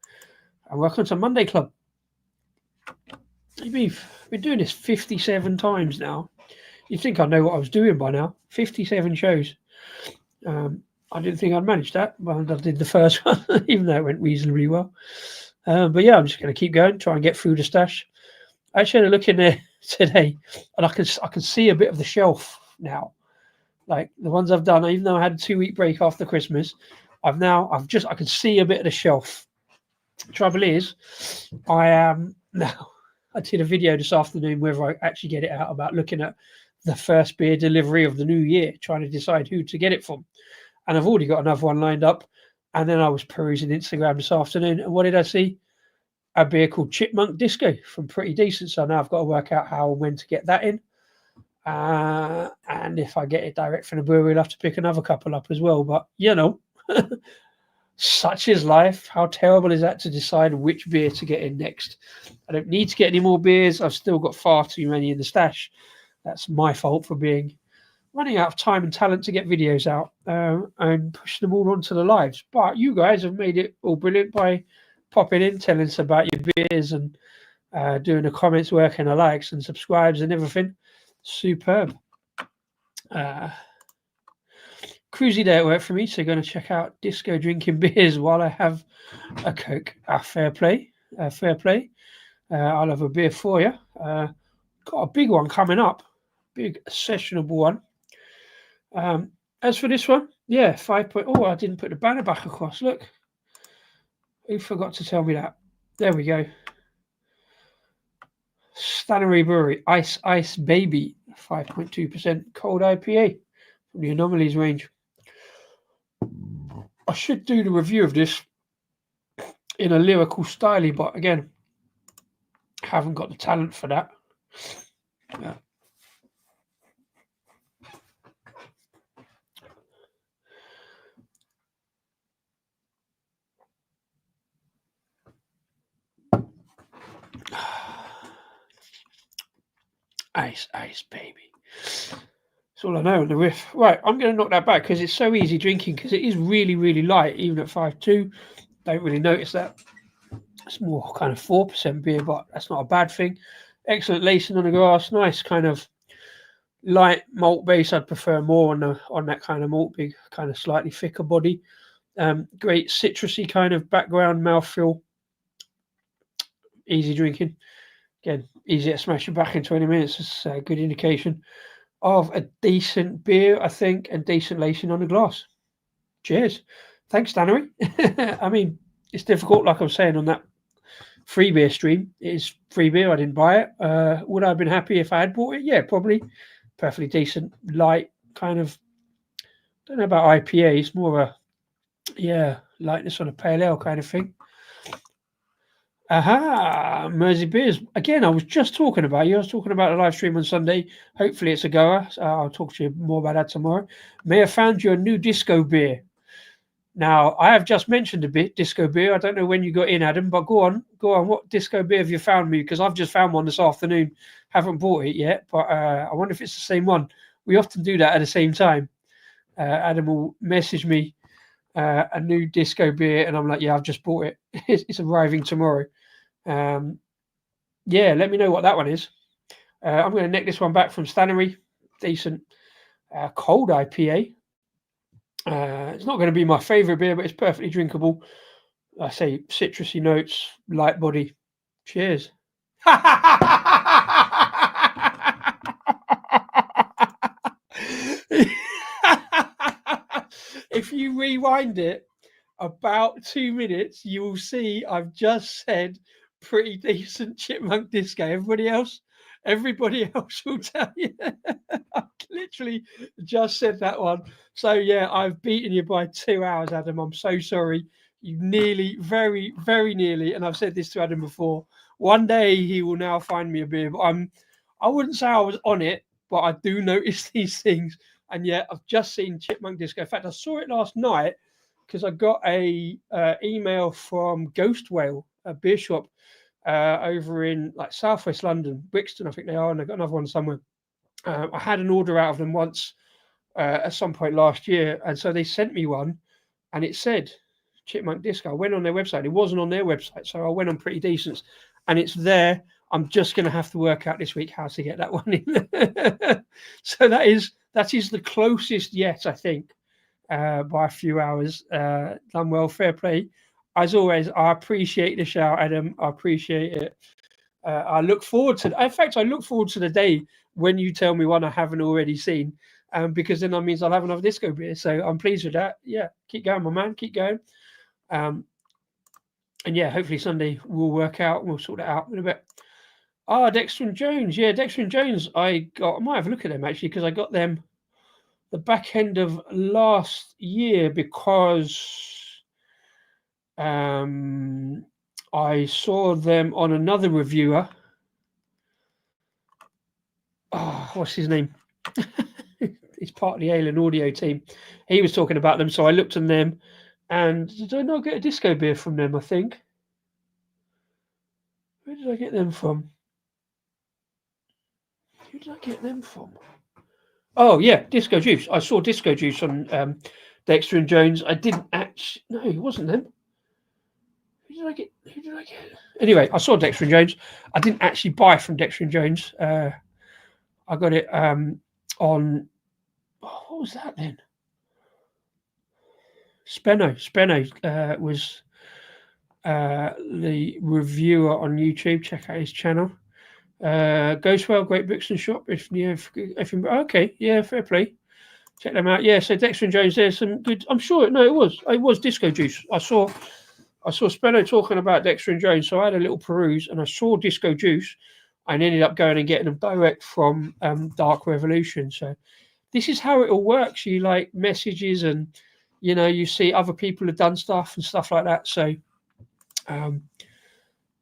and welcome to Monday Club. We've been doing this 57 times now. You'd think I know what I was doing by now. 57 shows. I didn't think I'd manage that, but I did the first one, even though it went reasonably well. But yeah, I'm just going to keep going, try and get through the stash. I actually had a look in there today, and I can see a bit of the shelf now. Like the ones I've done, even though I had a 2-week break after Christmas, I can see a bit of the shelf. The trouble is, I did a video this afternoon whether I actually get it out about looking at the first beer delivery of the new year, trying to decide who to get it from. And I've already got another one lined up. And then I was perusing Instagram this afternoon, and what did I see? A beer called Chipmunk Disco from Pretty Decent. So now I've got to work out how and when to get that in. And if I get it direct from the brewery, I'll have to pick another couple up as well. But, such is life. How terrible is that to decide which beer to get in next? I don't need to get any more beers. I've still got far too many in the stash. That's my fault for running out of time and talent to get videos out and push them all onto the lives. But you guys have made it all brilliant by popping in, telling us about your beers and doing the comments work and the likes and subscribes and everything. Superb. Cruisy day at work for me, so going to check out disco drinking beers while I have a Coke. Fair play. I'll have a beer for you. Got a big one coming up, big sessionable one. As for this one, 5 point. Oh, I didn't put the banner back across. Look, who forgot to tell me that? There we go. Stannary Brewery, Ice Baby, 5.2% cold IPA from the Anomalies range. I should do the review of this in a lyrical style, but again, haven't got the talent for that. Ice Baby. That's all I know on the riff. Right, I'm going to knock that back because it's so easy drinking because it is really, really light, even at 5.2. Don't really notice that. It's more kind of 4% beer, but that's not a bad thing. Excellent lacing on the glass. Nice kind of light malt base. I'd prefer more on that kind of malt, big, kind of slightly thicker body. Great citrusy kind of background mouthfeel. Easy drinking. Again, easy to smash it back in 20 minutes. It's a good indication of a decent beer, I think, and decent lacing on the glass. Cheers. Thanks, Stannary. I mean, it's difficult, like I was saying on that free beer stream. It is free beer. I didn't buy it. Would I have been happy if I had bought it? Yeah, probably. Perfectly decent, light, kind of, don't know about IPA. It's more of a, lightness on a pale ale kind of thing. Aha, Mersey Beers. Again, I was just talking about you. I was talking about a live stream on Sunday. Hopefully it's a goer. I'll talk to you more about that tomorrow. May have found you a new disco beer. Now, I have just mentioned a bit disco beer. I don't know when you got in, Adam, but go on. What disco beer have you found me? Because I've just found one this afternoon. Haven't bought it yet, but I wonder if it's the same one. We often do that at the same time. Adam will message me a new disco beer, and I'm like, yeah, I've just bought it. It's arriving tomorrow. Let me know what that one is. I'm going to neck this one back from Stannary. Decent cold IPA. It's not going to be my favourite beer, but it's perfectly drinkable. I say citrusy notes, light body. Cheers. If you rewind it about 2 minutes, you will see I've just said pretty decent chipmunk disco. Everybody else will tell you. I literally just said that one. So yeah, I've beaten you by 2 hours, Adam. I'm so sorry. You nearly, very, very nearly, and I've said this to Adam before. One day he will now find me a beer, but I wouldn't say I was on it, but I do notice these things. And yet I've just seen Chipmunk Disco. In fact, I saw it last night because I got a email from Ghost Whale, a beer shop over in like southwest London, Brixton, I think they are, and they've got another one somewhere. I had an order out of them once at some point last year, and so they sent me one, and it said Chipmunk Disco. I went on their website. It wasn't on their website, so I went on Pretty Decent, and it's there. I'm just going to have to work out this week how to get that one in. So that is the closest yet, I think, by a few hours. Done well, fair play. As always, I appreciate the shout, Adam. I appreciate it. I look forward to. In fact, I look forward to the day when you tell me one I haven't already seen, because then that means I'll have another disco beer. So I'm pleased with that. Yeah, keep going, my man. Keep going. And yeah, hopefully Sunday will work out. We'll sort it out in a bit. Dexter and Jones. Yeah, Dexter and Jones. I might have a look at them actually because I got them the back end of last year because I saw them on another reviewer. What's his name? He's part of the Ale and Audio team. He was talking about them, so I looked at them. And did I not get a disco beer from them? I think. Where did I get them from? Who did I get them from? Oh yeah, Disco Juice. I saw Disco Juice on Dexter and Jones. I didn't actually. No, it wasn't them. Who did I get? Anyway, I saw Dexter and Jones. I didn't actually buy from Dexter and Jones. I got it on. What was that then? Spenno was the reviewer on YouTube. Check out his channel. Ghostwell, Great Brixton Shop. Okay, yeah, fair play. Check them out. Yeah, so Dexter and Jones, there's some good. I'm sure. No, it was Disco Juice. I saw Spenno talking about Dexter and Jones, so I had a little peruse, and I saw Disco Juice, and ended up going and getting them direct from Dark Revolution. So this is how it all works. You like messages, and you see other people have done stuff and stuff like that. So.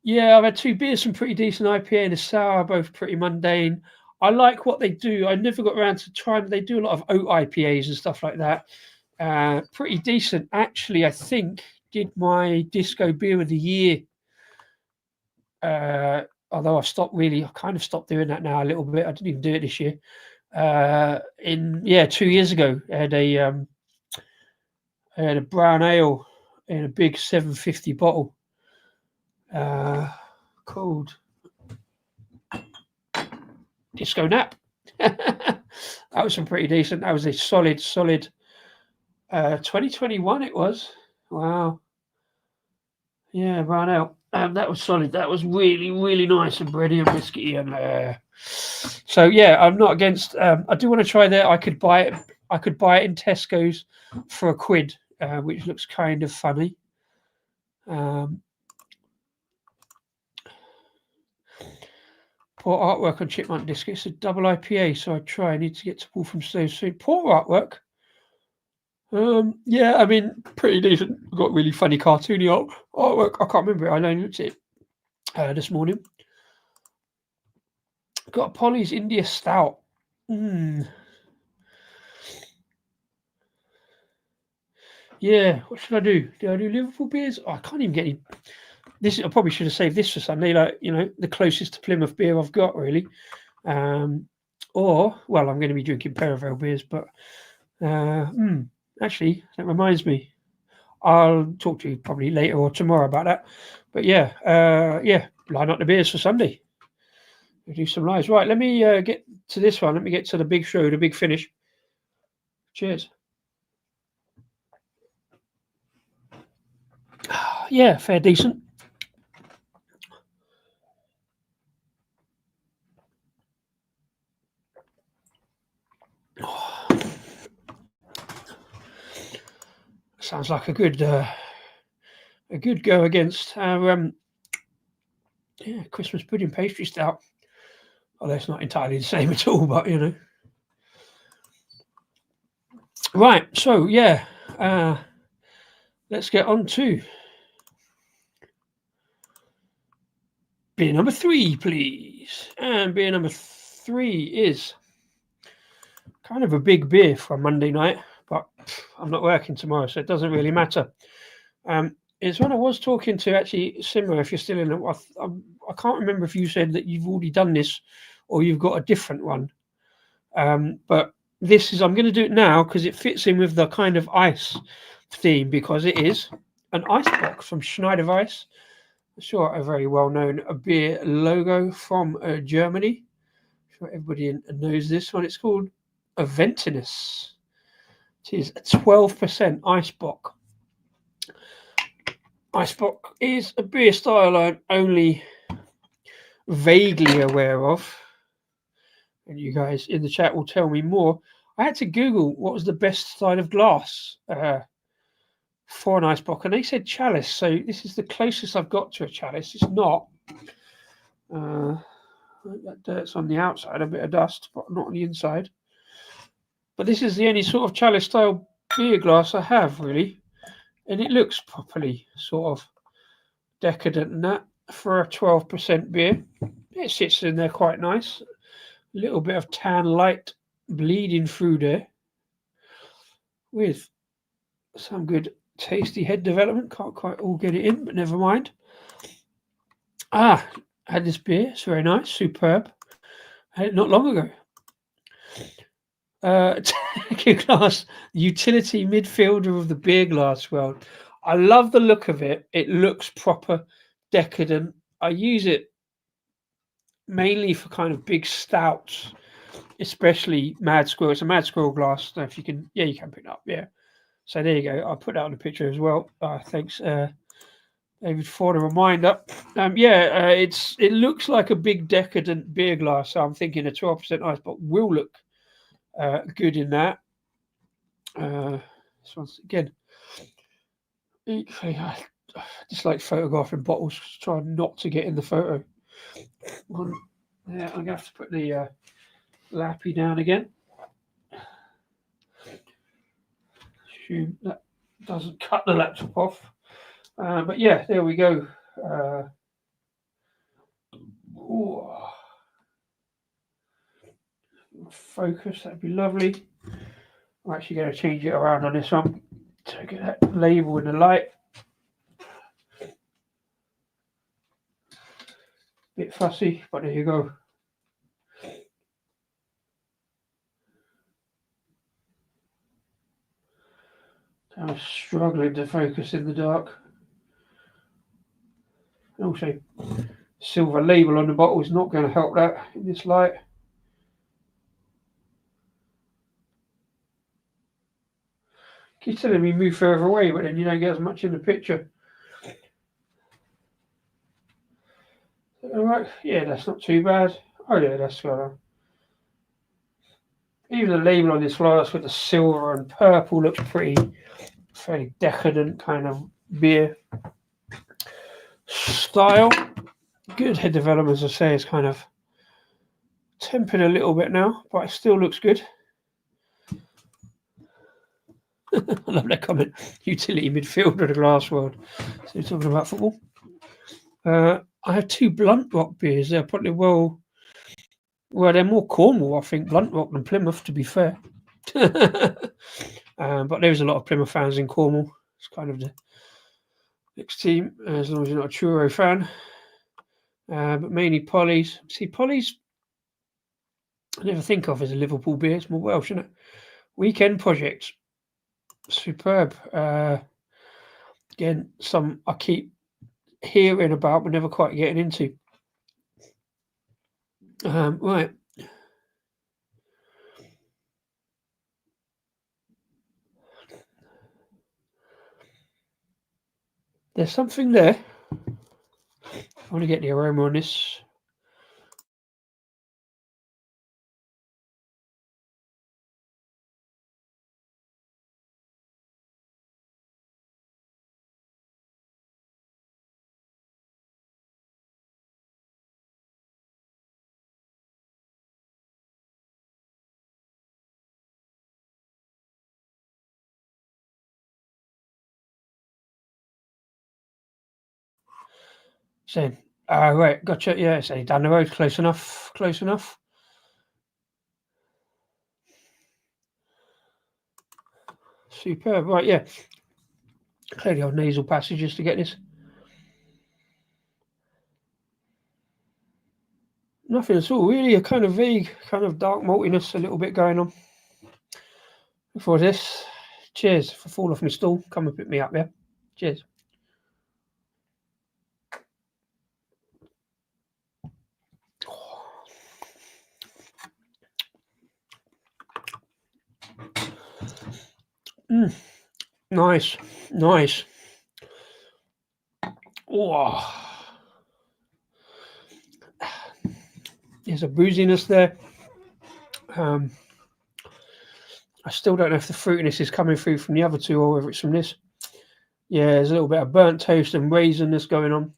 Yeah, I've had 2 beers, some pretty decent IPA and a sour, both pretty mundane. I like what they do. I never got around to trying. They do a lot of oat IPAs and stuff like that. Pretty decent. Actually, I think did my disco beer of the year. Although I kind of stopped doing that now a little bit. I didn't even do it this year. in 2 years ago. I had a brown ale in a big 750 bottle called Disco Nap. That was some pretty decent. That was a solid 2021 it was. Wow. Yeah, brown ale. That was solid. That was really, really nice and bready and whiskey. And so, yeah, I'm not against. I do want to try that. I could buy it. I could buy it in Tesco's for £1, which looks kind of funny. Poor artwork on Chipmunk Disc. It's a double IPA, so I try. I need to get to Paul from Stove soon. Poor artwork. Yeah, I mean, pretty decent. Got really funny cartoony artwork. I can't remember it. I only looked at it this morning. Got a Polly's India Stout. Yeah, what should I do? Do I do Liverpool beers? Oh, I can't even get any. I probably should have saved this for Sunday. Like, the closest to Plymouth beer I've got, really. Or, well, I'm going to be drinking Perivale beers, but actually, that reminds me. I'll talk to you probably later or tomorrow about that. But yeah, line up the beers for Sunday. We'll do some lives. Right, let me get to this one. Let me get to the big show, the big finish. Cheers. Yeah, fair decent. Sounds like a good go against our Christmas pudding pastry stout. Although it's not entirely the same at all, but Right, so yeah, let's get on to beer number 3, please. And beer number 3 is kind of a big beer for Monday night, but I'm not working tomorrow, so it doesn't really matter. It's one I was talking to, actually, similar, if you're still in it. I can't remember if you said that you've already done this or you've got a different one. But I'm going to do it now because it fits in with the kind of ice theme, because it is an Eisbock from Schneiderweisse. Sure, a very well-known beer logo from Germany. I'm sure everybody knows this one. It's called Aventinus. It is a 12% Eisbock. Eisbock is a beer style I'm only vaguely aware of, and you guys in the chat will tell me more. I had to Google what was the best style of glass for an Eisbock, and they said chalice. So this is the closest I've got to a chalice. It's not. That dirt's on the outside, a bit of dust, but not on the inside. But this is the only sort of chalice style beer glass I have, really, and it looks properly sort of decadent and that for a 12% beer. It sits in there quite nice. A little bit of tan light bleeding through there with some good tasty head development. Can't quite all get it in, but never mind. I had this beer. It's very nice, superb. I had it not long ago. Glass, utility midfielder of the beer glass world. I love the look of it. It looks proper decadent. I use it mainly for kind of big stouts, especially Mad Squirrel. It's a Mad Squirrel glass. So if you can, you can pick it up. Yeah. So there you go. I'll put that on the picture as well. Thanks, David, for the reminder. It looks like a big decadent beer glass. So I'm thinking a 12% Eisbock will look good in that. This one's again. I just like photographing bottles, trying not to get in the photo. Yeah, I'm gonna have to put the lappy down again. Assume that doesn't cut the laptop off. But yeah, there we go. Focus, that'd be lovely. I'm actually going to change it around on this one to get that label in the light. Bit fussy, but there you go. I'm struggling to focus in the dark. And also, silver label on the bottle is not going to help that in this light. Keep telling me move further away, but then you don't get as much in the picture. All right, yeah, that's not too bad. Oh yeah, that's got even the label on this flask with the silver and purple looks pretty, fairly decadent kind of beer style. Good head development, as I say, is kind of tempered a little bit now, but it still looks good. I love that comment. Utility midfielder of the glass world. So you're talking about football. I have 2 Blunt Rock beers. They're probably well, they're more Cornwall, I think, Blunt Rock than Plymouth, to be fair. But there's a lot of Plymouth fans in Cornwall. It's kind of the next team, as long as you're not a Truro fan. But mainly Polly's. See, Polly's, I never think of as a Liverpool beer. It's more Welsh, isn't it? Weekend Project. Superb. Again, some I keep hearing about, but never quite getting into. Right. There's something there. I want to get the aroma on this. Saying, right, gotcha. Yeah, say down the road, close enough, close enough. Superb, right? Yeah, clear the old nasal passages to get this. Nothing at all, really. A kind of vague, kind of dark maltiness, a little bit going on. Before this, cheers. If I fall off my stool, come and pick me up, yeah. Cheers. Nice, nice. Oh, there's a booziness there. I still don't know if the fruitiness is coming through from the other two or whether it's from this. Yeah, there's a little bit of burnt toast and raisinness going on.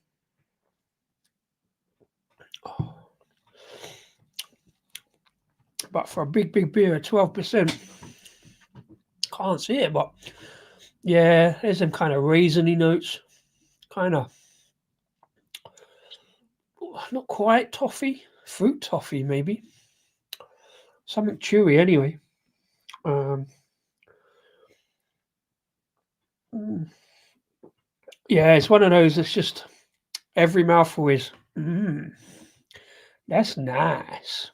Oh. But for a big beer at 12%, can't see it, but yeah, there's some kind of raisiny notes. Kind of, not quite toffee, fruit toffee maybe. Something chewy anyway. Yeah, it's one of those that's just every mouthful is, that's nice.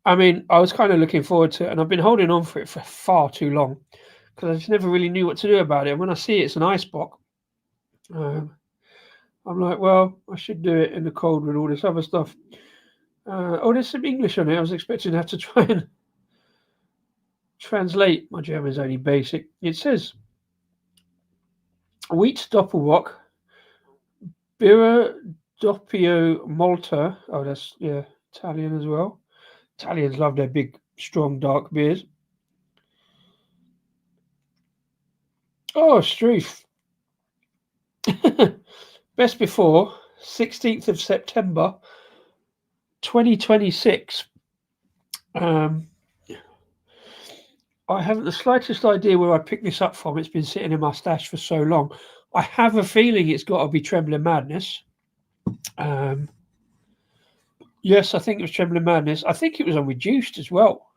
I mean, I was kind of looking forward to it, and I've been holding on for it for far too long because I just never really knew what to do about it. And when I see it's an Eisbock, I'm like, well, I should do it in the cold with all this other stuff. There's some English on it. I was expecting to have to try and translate. My German's only basic. It says wheat doppelbock, Birra doppio Malta. Oh, that's, yeah, Italian as well. Italians love their big, strong, dark beers. Oh, Struth. Best before, 16th of September, 2026. I haven't the slightest idea where I picked this up from. It's been sitting in my stash for so long. I have a feeling it's got to be Trembling Madness. Yes, I think it was Trembling Madness. I think it was on Reduced as well,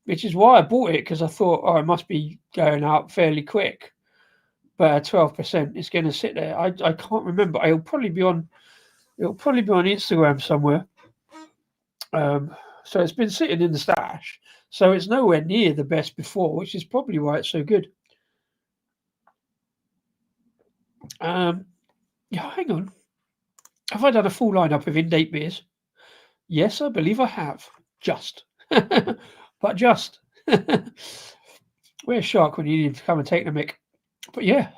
which is why I bought it, because I thought, oh, it must be going out fairly quick. But at 12%, it's going to sit there. I can't remember. It'll probably be on Instagram somewhere. So it's been sitting in the stash. So it's nowhere near the best before, which is probably why it's so good. Yeah, hang on. Have I done a full lineup of in-date beers? Yes, I believe I have. Just. But just. Where's Shark when you need to come and take the mic? But yeah,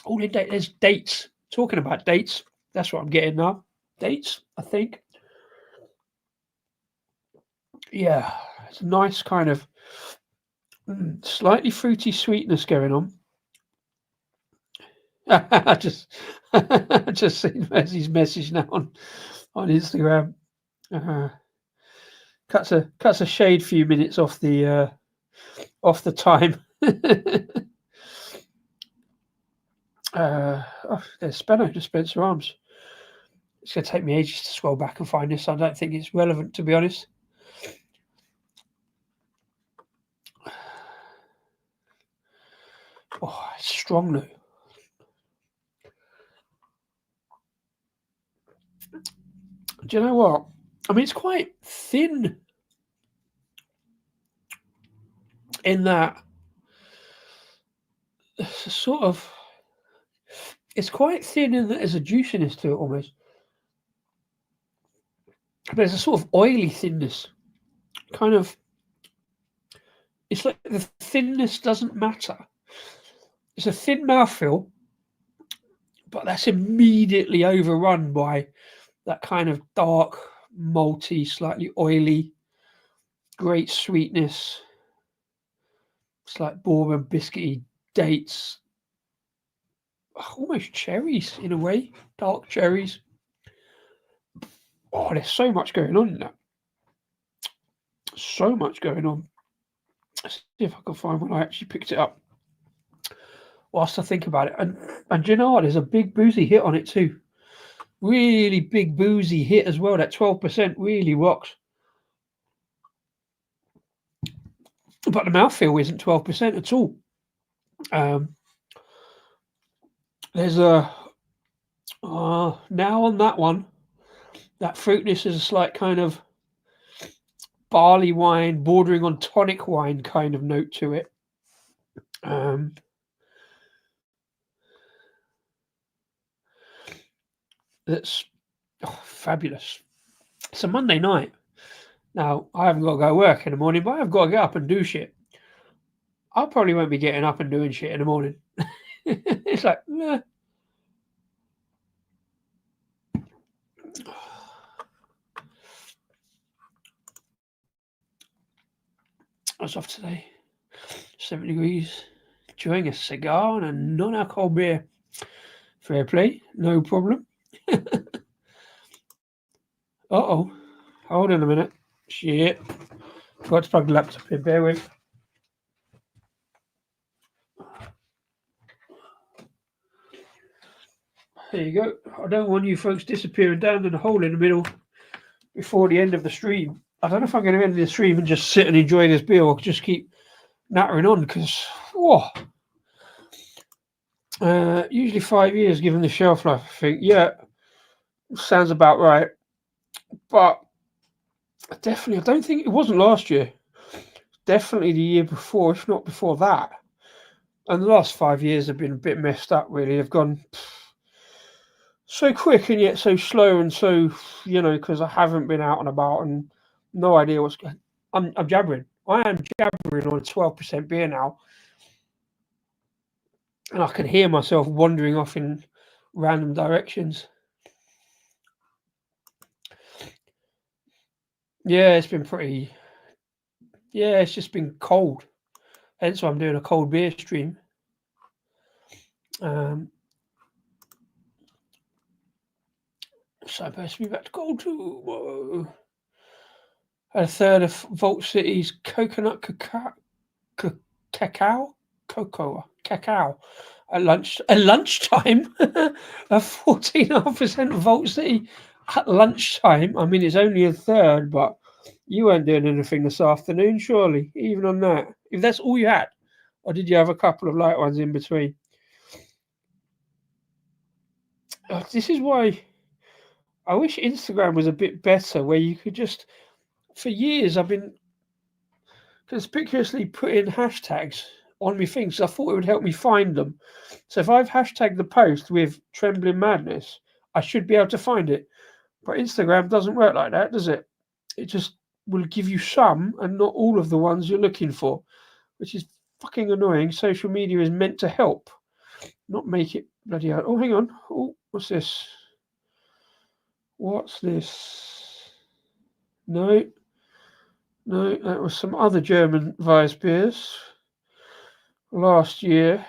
all in date. There's dates. Talking about dates. That's what I'm getting now. Dates, I think. Yeah, it's a nice kind of slightly fruity sweetness going on. I just seen Messi's message now on Instagram. Cuts a shade few minutes off the time. There's Spanner Dispenser Arms. It's going to take me ages to scroll back and find this. I don't think it's relevant, to be honest. Oh, it's strong though. Do you know what? I mean, it's quite thin in that sort of. It's quite thin in that there's a juiciness to it almost. But there's a sort of oily thinness. Kind of. It's like the thinness doesn't matter. It's a thin mouthfeel, but that's immediately overrun by that kind of dark, malty, slightly oily, great sweetness. It's like bourbon, biscuity, dates, almost cherries in a way, dark cherries. Oh, there's so much going on in that. So much going on. Let's see if I can find when I actually picked it up. Whilst I think about it, and do you know what? There's a big boozy hit on it too. Really big boozy hit as well. That 12% really rocks. But the mouthfeel isn't 12% at all. There's a now on that one, that fruitness is a slight kind of barley wine, bordering on tonic wine kind of note to it. That's fabulous. It's a Monday night. Now, I haven't got to go to work in the morning, but I've got to get up and do shit. I probably won't be getting up and doing shit in the morning. It's like, nah. I was off today. 7 degrees. Enjoying a cigar and a non-alcohol beer. Fair play. No problem. Uh-oh. Hold on a minute. Shit. Forgot to plug the laptop in. Bear with. There you go. I don't want you folks disappearing down in the hole in the middle before the end of the stream. I don't know if I'm going to end the stream and just sit and enjoy this beer or just keep nattering on because, usually 5 years given the shelf life, I think. Yeah, sounds about right. But definitely, I don't think it wasn't last year. Definitely the year before, if not before that. And the last 5 years have been a bit messed up, really. They've gone so quick and yet so slow and so, because I haven't been out and about and no idea what's going on. I'm jabbering. I am jabbering on a 12% beer now. And I can hear myself wandering off in random directions. Yeah, it's been pretty... Yeah, it's just been cold. Hence why I'm doing a cold beer stream. So I'm supposed to be back to cold too. Whoa. A third of Vault City's coconut cacao at lunchtime. A 14.5% Vault City at lunchtime. I mean, it's only a third, but you weren't doing anything this afternoon, surely, even on that. If that's all you had, or did you have a couple of light ones in between? This is why I wish Instagram was a bit better, where you could just... For years, I've been conspicuously put in hashtags on my things. I thought it would help me find them. So if I've hashtagged the post with Trembling Madness, I should be able to find it. But Instagram doesn't work like that, does it? It just will give you some and not all of the ones you're looking for, which is fucking annoying. Social media is meant to help, not make it bloody hard. Oh, hang on. Oh, what's this? What's this? No, that was some other German Weisse beers last year.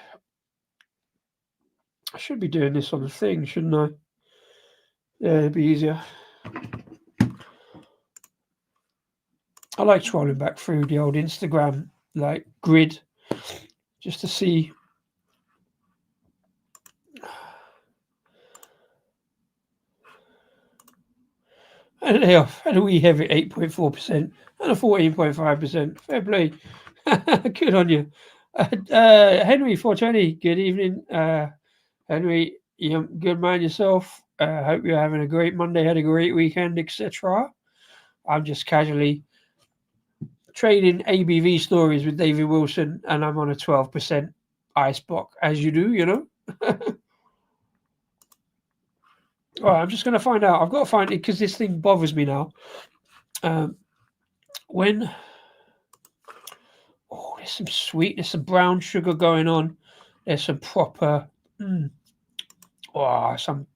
I should be doing this on the thing, shouldn't I? Yeah, it'd be easier. I like scrolling back through the old Instagram like grid just to see. And they are had a wee heavy 8.4% and a 14.5%. Fair play. Good on you. Henry 420, good evening. Henry, you good man yourself. Hope you're having a great Monday, had a great weekend, etc. I'm just casually trading ABV stories with David Wilson, and I'm on a 12% Eisbock, as you do, you know. All right, I'm just going to find out. I've got to find it because this thing bothers me now. When there's some sweetness, some brown sugar going on. There's some proper, some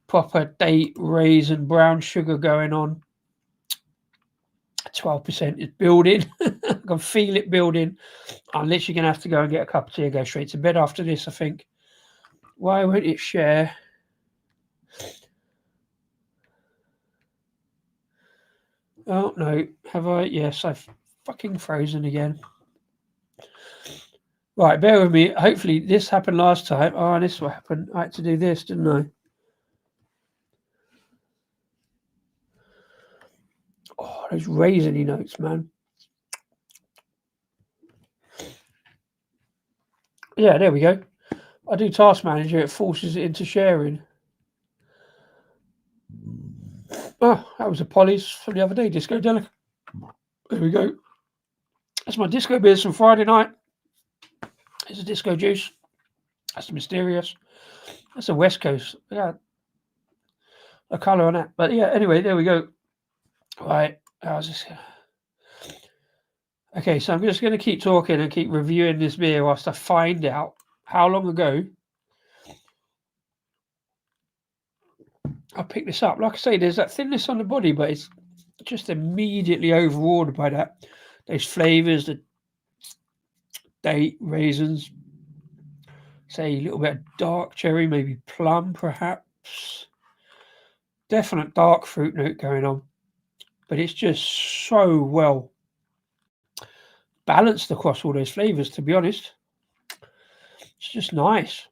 proper date raisin brown sugar going on. 12% is building. I can feel it building. I'm literally going to have to go and get a cup of tea and go straight to bed after this, I think. Why won't it share? Oh, no. Have I? Yes, I've fucking frozen again. Right, bear with me. Hopefully this happened last time. Oh, and this is what happened. I had to do this, didn't I? Oh, those raisiny notes, man. Yeah, there we go. I do Task Manager. It forces it into sharing. Oh, that was a Polly's from the other day. Disco Delic. There we go. That's my disco beers from Friday night. It's a disco juice. That's mysterious. That's a West Coast. Yeah, a colour on that. But yeah, anyway, there we go. Right. How's this? Okay, so I'm just going to keep talking and keep reviewing this beer whilst I find out how long ago I picked this up. Like I say, there's that thinness on the body, but it's just immediately overawed by that. Those flavours, the date, raisins, say a little bit of dark cherry, maybe plum, perhaps. Definite dark fruit note going on, but it's just so well balanced across all those flavours. To be honest, it's just nice.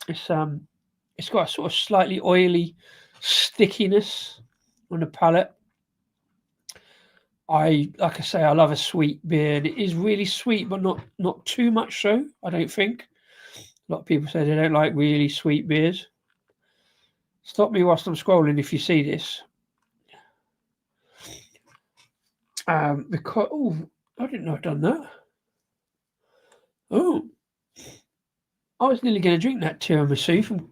It's got a sort of slightly oily stickiness on the palate. Like I say, I love a sweet beer, and it is really sweet, but not too much so. I don't think. A lot of people say they don't like really sweet beers. Stop me whilst I'm scrolling if you see this. Because I didn't know I'd done that. Oh, I was nearly going to drink that tiramisu from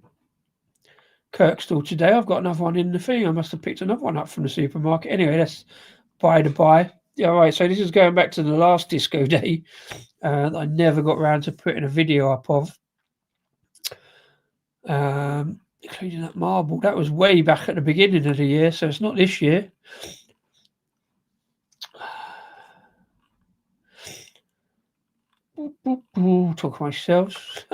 Kirkstall today. I've got another one in the thing. I must have picked another one up from the supermarket. Anyway, that's by the by. Yeah, right. So this is going back to the last disco day that I never got around to putting a video up of. Including that marble. That was way back at the beginning of the year, so it's not this year. Talk to myself.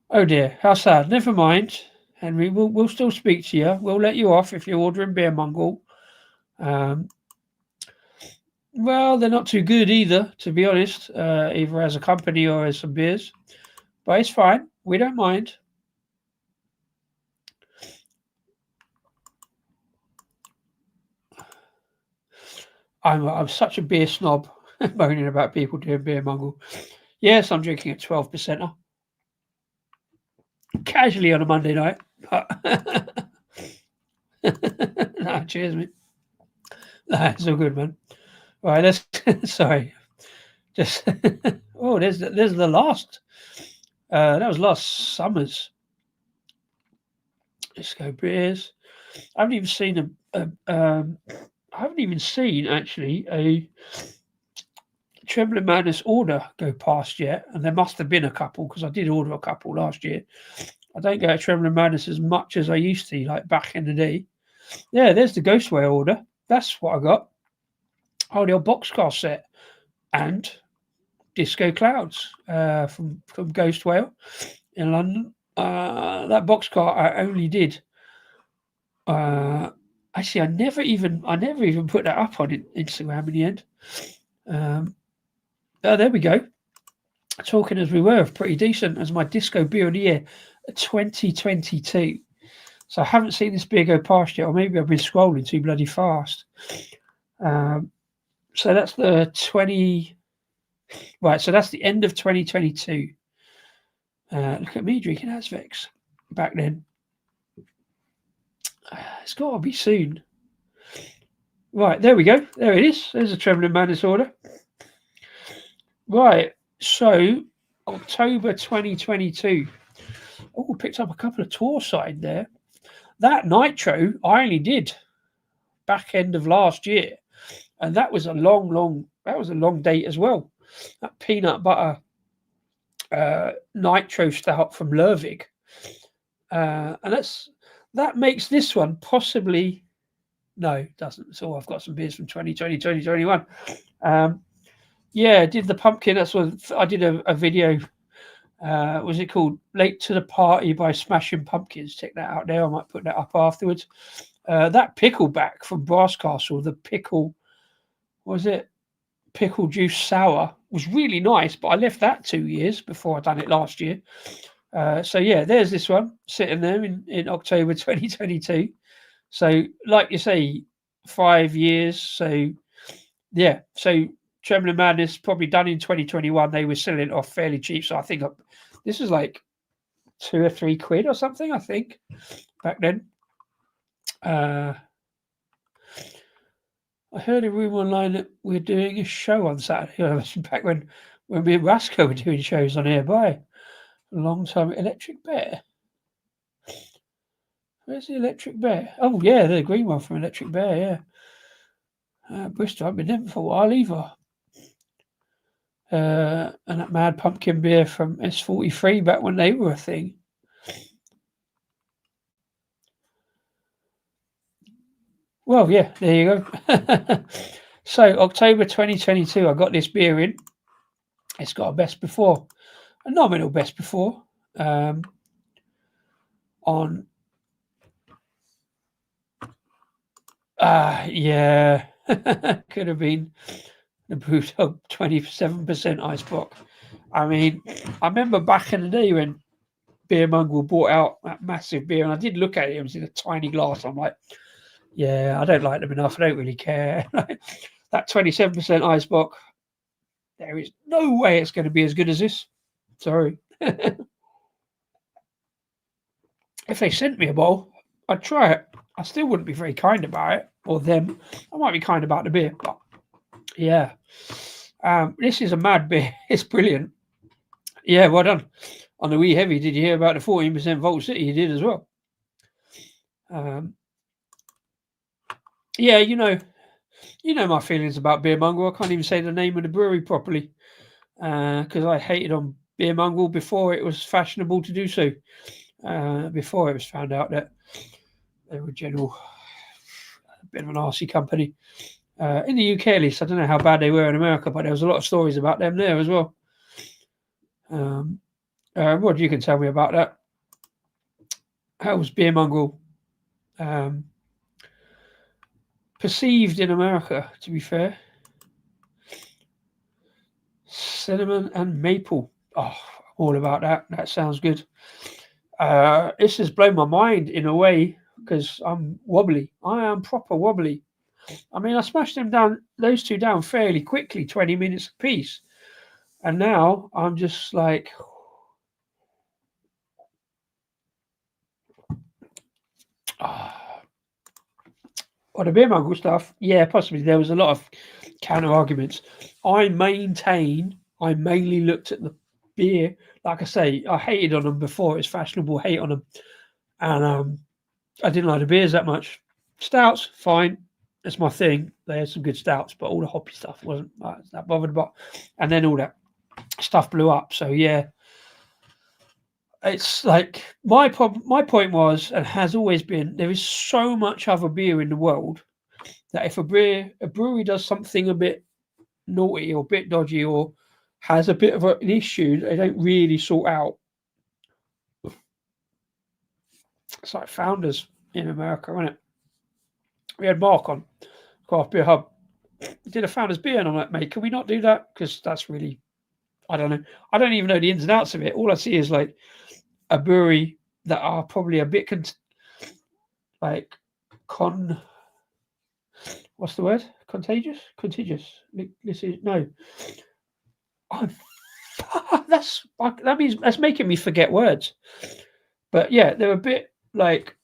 Oh dear, how sad. Never mind, Henry. We'll still speak to you. We'll let you off if you're ordering beer mongrel. Well, they're not too good either, to be honest. Either as a company or as some beers, but it's fine. We don't mind. I'm such a beer snob, moaning about people doing beer mongrel. Yes, I'm drinking a 12%er. Casually on a Monday night. No, cheers, mate. No, it's all good, man. All right, let's. Sorry, just. Oh, there's the last. That was last summer's disco beers. I haven't even seen I haven't even seen actually a Trembling Madness order go past yet, and there must have been a couple because I did order a couple last year. I don't go to Trembling Madness as much as I used to, like back in the day. Yeah, there's the Ghost Whale order. That's what I got. Oh, the old boxcar set and Disco Clouds from Ghost Whale in London. That boxcar I only did. Actually, I never even put that up on Instagram in the end. Oh, there we go. Talking as we were, pretty decent as my disco beer of the year, 2022. So I haven't seen this beer go past yet, or maybe I've been scrolling too bloody fast. So that's the 20. Right, so that's the end of 2022. Look at me drinking Asvex back then. It's got to be soon. Right, there we go. There it is. There's a Trembling Madness order. Right, so October 2022. Oh, picked up a couple of tour side there. That Nitro I only did back end of last year, and that was a long date as well. That peanut butter Nitro stout from Lervig, and that makes this one possibly. No, it doesn't. So I've got some beers from 2020, 2021. Yeah, I did the pumpkin. That's what I did a video. Was it called Late to the Party by Smashing Pumpkins? Check that out there. I might put that up afterwards. That pickleback from Brass Castle, the pickle juice sour, was really nice, but I left that 2 years before I done it last year. So yeah, there's this one sitting there in October 2022. So like you say, 5 years. So yeah, so Trembling Madness probably done in 2021. They were selling it off fairly cheap. So I think this was like £2 or £3 or something, I think, back then. I heard a rumor online that we're doing a show on Saturday. Back when me and Rasko were doing shows on Nearby. A long time. Electric Bear. Where's the Electric Bear? Oh, yeah, the green one from Electric Bear, yeah. Bristol, I've been there for a while either. And that Mad Pumpkin beer from S43 back when they were a thing. Well, yeah, there you go. So, October 2022, I got this beer in. It's got a best before, a nominal best before, on. Yeah, could have been the Brewdog 27% Eisbock. I mean, I remember back in the day when Beer Mongrel brought out that massive beer, and I did look at it. It was in a tiny glass. I'm like, yeah, I don't like them enough. I don't really care. That 27% Eisbock, there is no way it's going to be as good as this. Sorry. If they sent me a bowl, I'd try it. I still wouldn't be very kind about it, or them. I might be kind about the beer, but yeah. This is a mad beer. It's brilliant. Yeah, well done. On the Wee Heavy, did you hear about the 14% Vault City? You did as well. Yeah, you know my feelings about Beer Mongrel. I can't even say the name of the brewery properly because I hated on Beer Mongrel before it was fashionable to do so. Before it was found out that they were a bit of an arsey company. In the UK, at least, I don't know how bad they were in America, but there was a lot of stories about them there as well. Rod, you can tell me about that. How was Beer Mongrel perceived in America, to be fair? Cinnamon and maple. Oh, all about that. That sounds good. This has blown my mind in a way because I'm wobbly. I am proper wobbly. I mean, I smashed those two down fairly quickly, 20 minutes apiece. And now I'm just like, On the beer mongrel stuff, yeah, possibly. There was a lot of counter arguments. I mainly looked at the beer. Like I say, I hated on them before it was fashionable, hate on them. And I didn't like the beers that much. Stouts, fine. That's my thing. They had some good stouts, but all the hoppy stuff wasn't that bothered about. And then all that stuff blew up. So yeah, it's like my point was and has always been there is so much other beer in the world that if a brewery does something a bit naughty or a bit dodgy or has a bit of an issue they don't really sort out. It's like Founders in America, isn't it? We had Mark on Craft Beer Hub. He did a Founders beer, and I'm like, mate, can we not do that? Because that's really, I don't know. I don't even know the ins and outs of it. All I see is like a brewery that are probably a bit what's the word? Contagious? This is no. Oh, that means that's making me forget words. But yeah, they're a bit like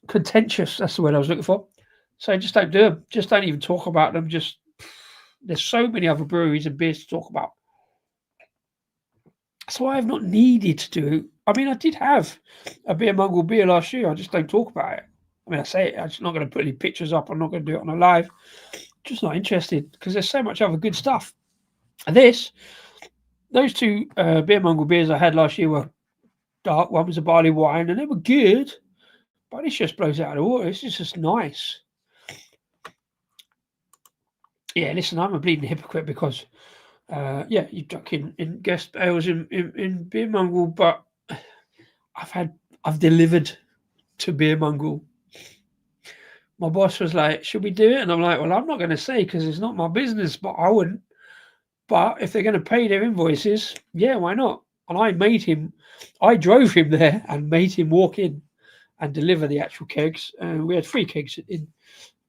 contentious. That's the word I was looking for. So just don't do them. Just don't even talk about them. Just there's so many other breweries and beers to talk about. That's why I've not needed to do. I mean, I did have a beer mongrel beer last year. I just don't talk about it. I mean, I say it. I'm just not going to put any pictures up. I'm not going to do it on a live. Just not interested because there's so much other good stuff. And those two beer mongrel beers I had last year were dark. One was a barley wine, and they were good. But this just blows out of the water. It's just nice. Yeah, listen, I'm a bleeding hypocrite because, yeah, you drunk in guest ales in beer mongrel, but I've delivered to beer mongrel. My boss was like, "Should we do it?" And I'm like, "Well, I'm not going to say because it's not my business, but I wouldn't. But if they're going to pay their invoices, yeah, why not?" And I drove him there and made him walk in and deliver the actual kegs. We had 3 kegs in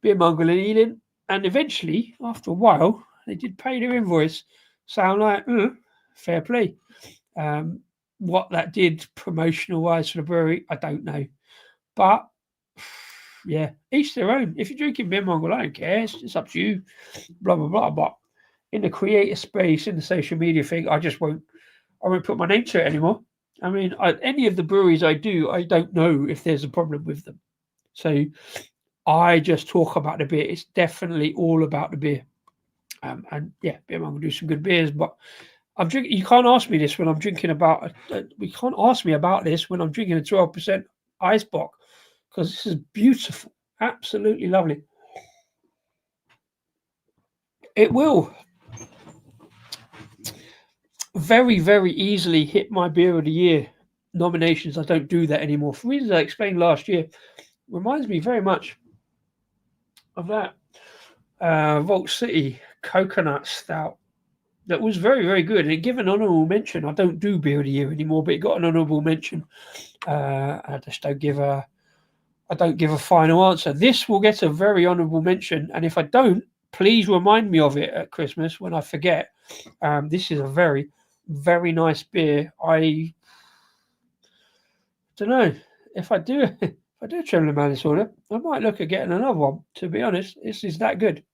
beer mongrel in Ealing. And eventually, after a while, they did pay their invoice. So I'm like, fair play. What that did promotional-wise for the brewery, I don't know. But, yeah, each their own. If you're drinking beer mongrel, I don't care. It's up to you, blah, blah, blah. But in the creator space, in the social media thing, I won't put my name to it anymore. I mean, any of the breweries I don't know if there's a problem with them. So I just talk about the beer. It's definitely all about the beer. And yeah, beer mongrel do some good beers, but I'm drinking. You can't ask me this when I'm drinking about. We can't ask me about this when I'm drinking a 12% Eisbock because this is beautiful, absolutely lovely. It will very, very easily hit my beer of the year nominations. I don't do that anymore for reasons I explained last year. Reminds me very much of that Vault City coconut stout that was very, very good. And it gave an honourable mention. I don't do beer of the year anymore, but it got an honourable mention. I just don't give a final answer. This will get a very honourable mention, and if I don't, please remind me of it at Christmas when I forget. This is a very, very nice beer. I don't know if I do. If I do a trembling man disorder, I might look at getting another one. To be honest, this is that good.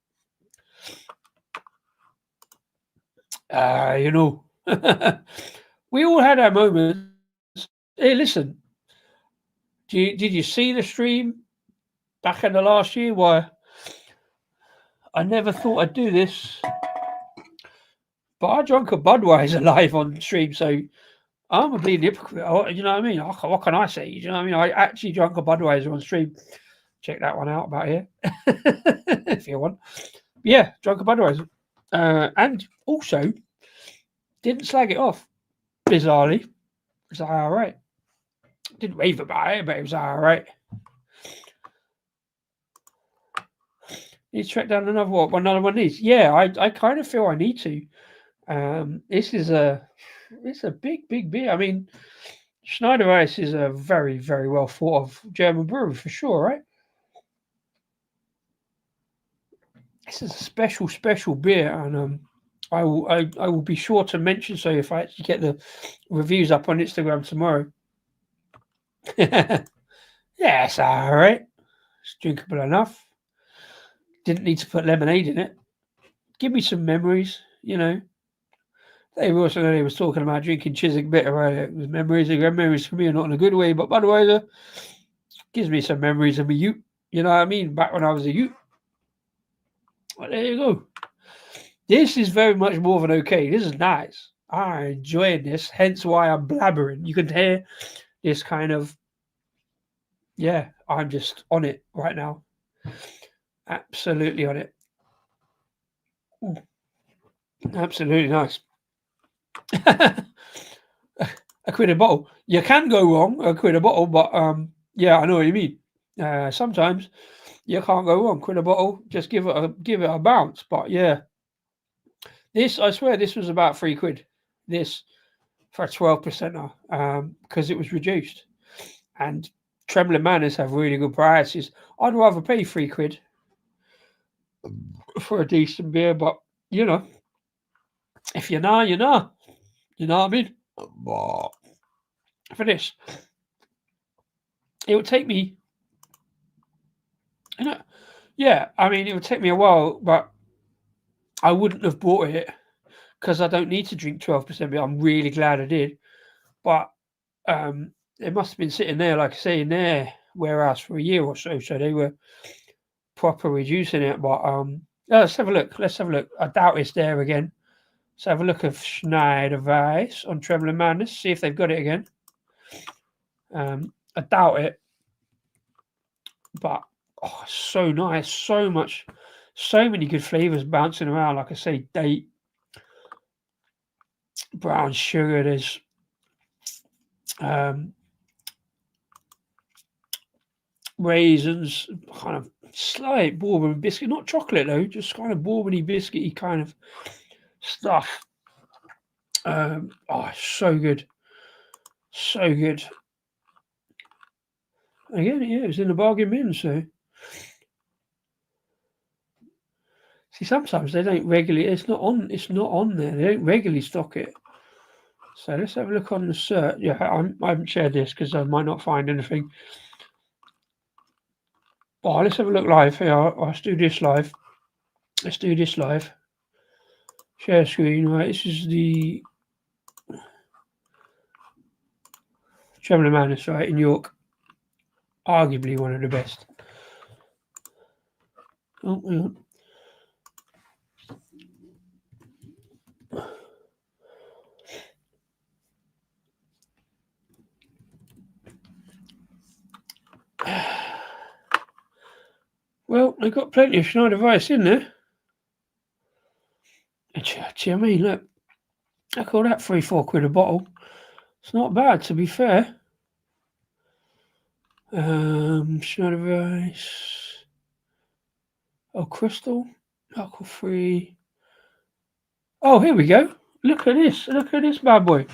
You know, we all had our moments. Hey, listen, did you see the stream back in the last year? Why, I never thought I'd do this, but I drank a Budweiser live on stream, so I'm a bleeding hypocrite. You know what I mean? What can I say? You know what I mean? I actually drank a Budweiser on stream. Check that one out about here if you want. Yeah, drank a Budweiser. And also didn't slag it off, bizarrely. It was like, all right. Didn't rave about it, but it was all right. Need to track down another one of these. Yeah, I kind of feel I need to. It's a big beer. I mean, Schneiderweisse is a very, very well thought of German brewery for sure, right? This is a special beer, and I will be sure to mention so if I actually get the reviews up on Instagram tomorrow. Yeah, it's all right. It's drinkable enough. Didn't need to put lemonade in it. Give me some memories, you know. They were also they was talking about drinking Chiswick bitter. Right? It was memories and memories for me, not in a good way, but Budweiser gives me some memories of me youth. You know what I mean? Back when I was a youth. Well, there you go. This is very much more of an okay. This is nice. I'm enjoying this, hence why I'm blabbering. You can hear this kind of, yeah, I'm just on it right now. Absolutely on it. Absolutely nice. A quid a bottle. You can go wrong, a quid a bottle, but yeah, I know what you mean. Sometimes you can't go wrong. Quid a bottle, just give it a bounce. But yeah, this I swear this was about £3. This for a 12%er, because it was reduced. And Trembling Manners have really good prices. I'd rather pay £3 for a decent beer, but you know, if you know, you know. You know what I mean? For this, it would take me, you know, yeah, I mean, it would take me a while, but I wouldn't have bought it because I don't need to drink 12% beer. I'm really glad I did. But it must have been sitting there, like I say, in their warehouse for a year or so. So they were proper reducing it. But let's have a look. Let's have a look. I doubt it's there again. Let's have a look at Schneiderweisse on Trembling Madness. See if they've got it again. I doubt it. But oh, so nice. So much. So many good flavors bouncing around. Like I say, date, brown sugar. There's raisins, kind of slight bourbon biscuit, not chocolate though, just kind of bourbony biscuity kind of stuff. Oh, so good, so good. Again, yeah, it was in the bargain bin. So, see, sometimes they don't regularly. It's not on. It's not on there. They don't regularly stock it. So let's have a look on the search. Yeah, I haven't shared this because I might not find anything. Oh, let's have a look live here. Let's do this live. Let's do this live. Share screen. Right, this is the Trembling Madness, right, in York. Arguably one of the best. Oh, hang on. Well, they've got plenty of Schneiderweisse in there. I mean, look, I call that £3-4 a bottle. It's not bad, to be fair. Schneiderweisse. Oh, Crystal. Alcohol free. Oh, here we go. Look at this. Look at this bad boy.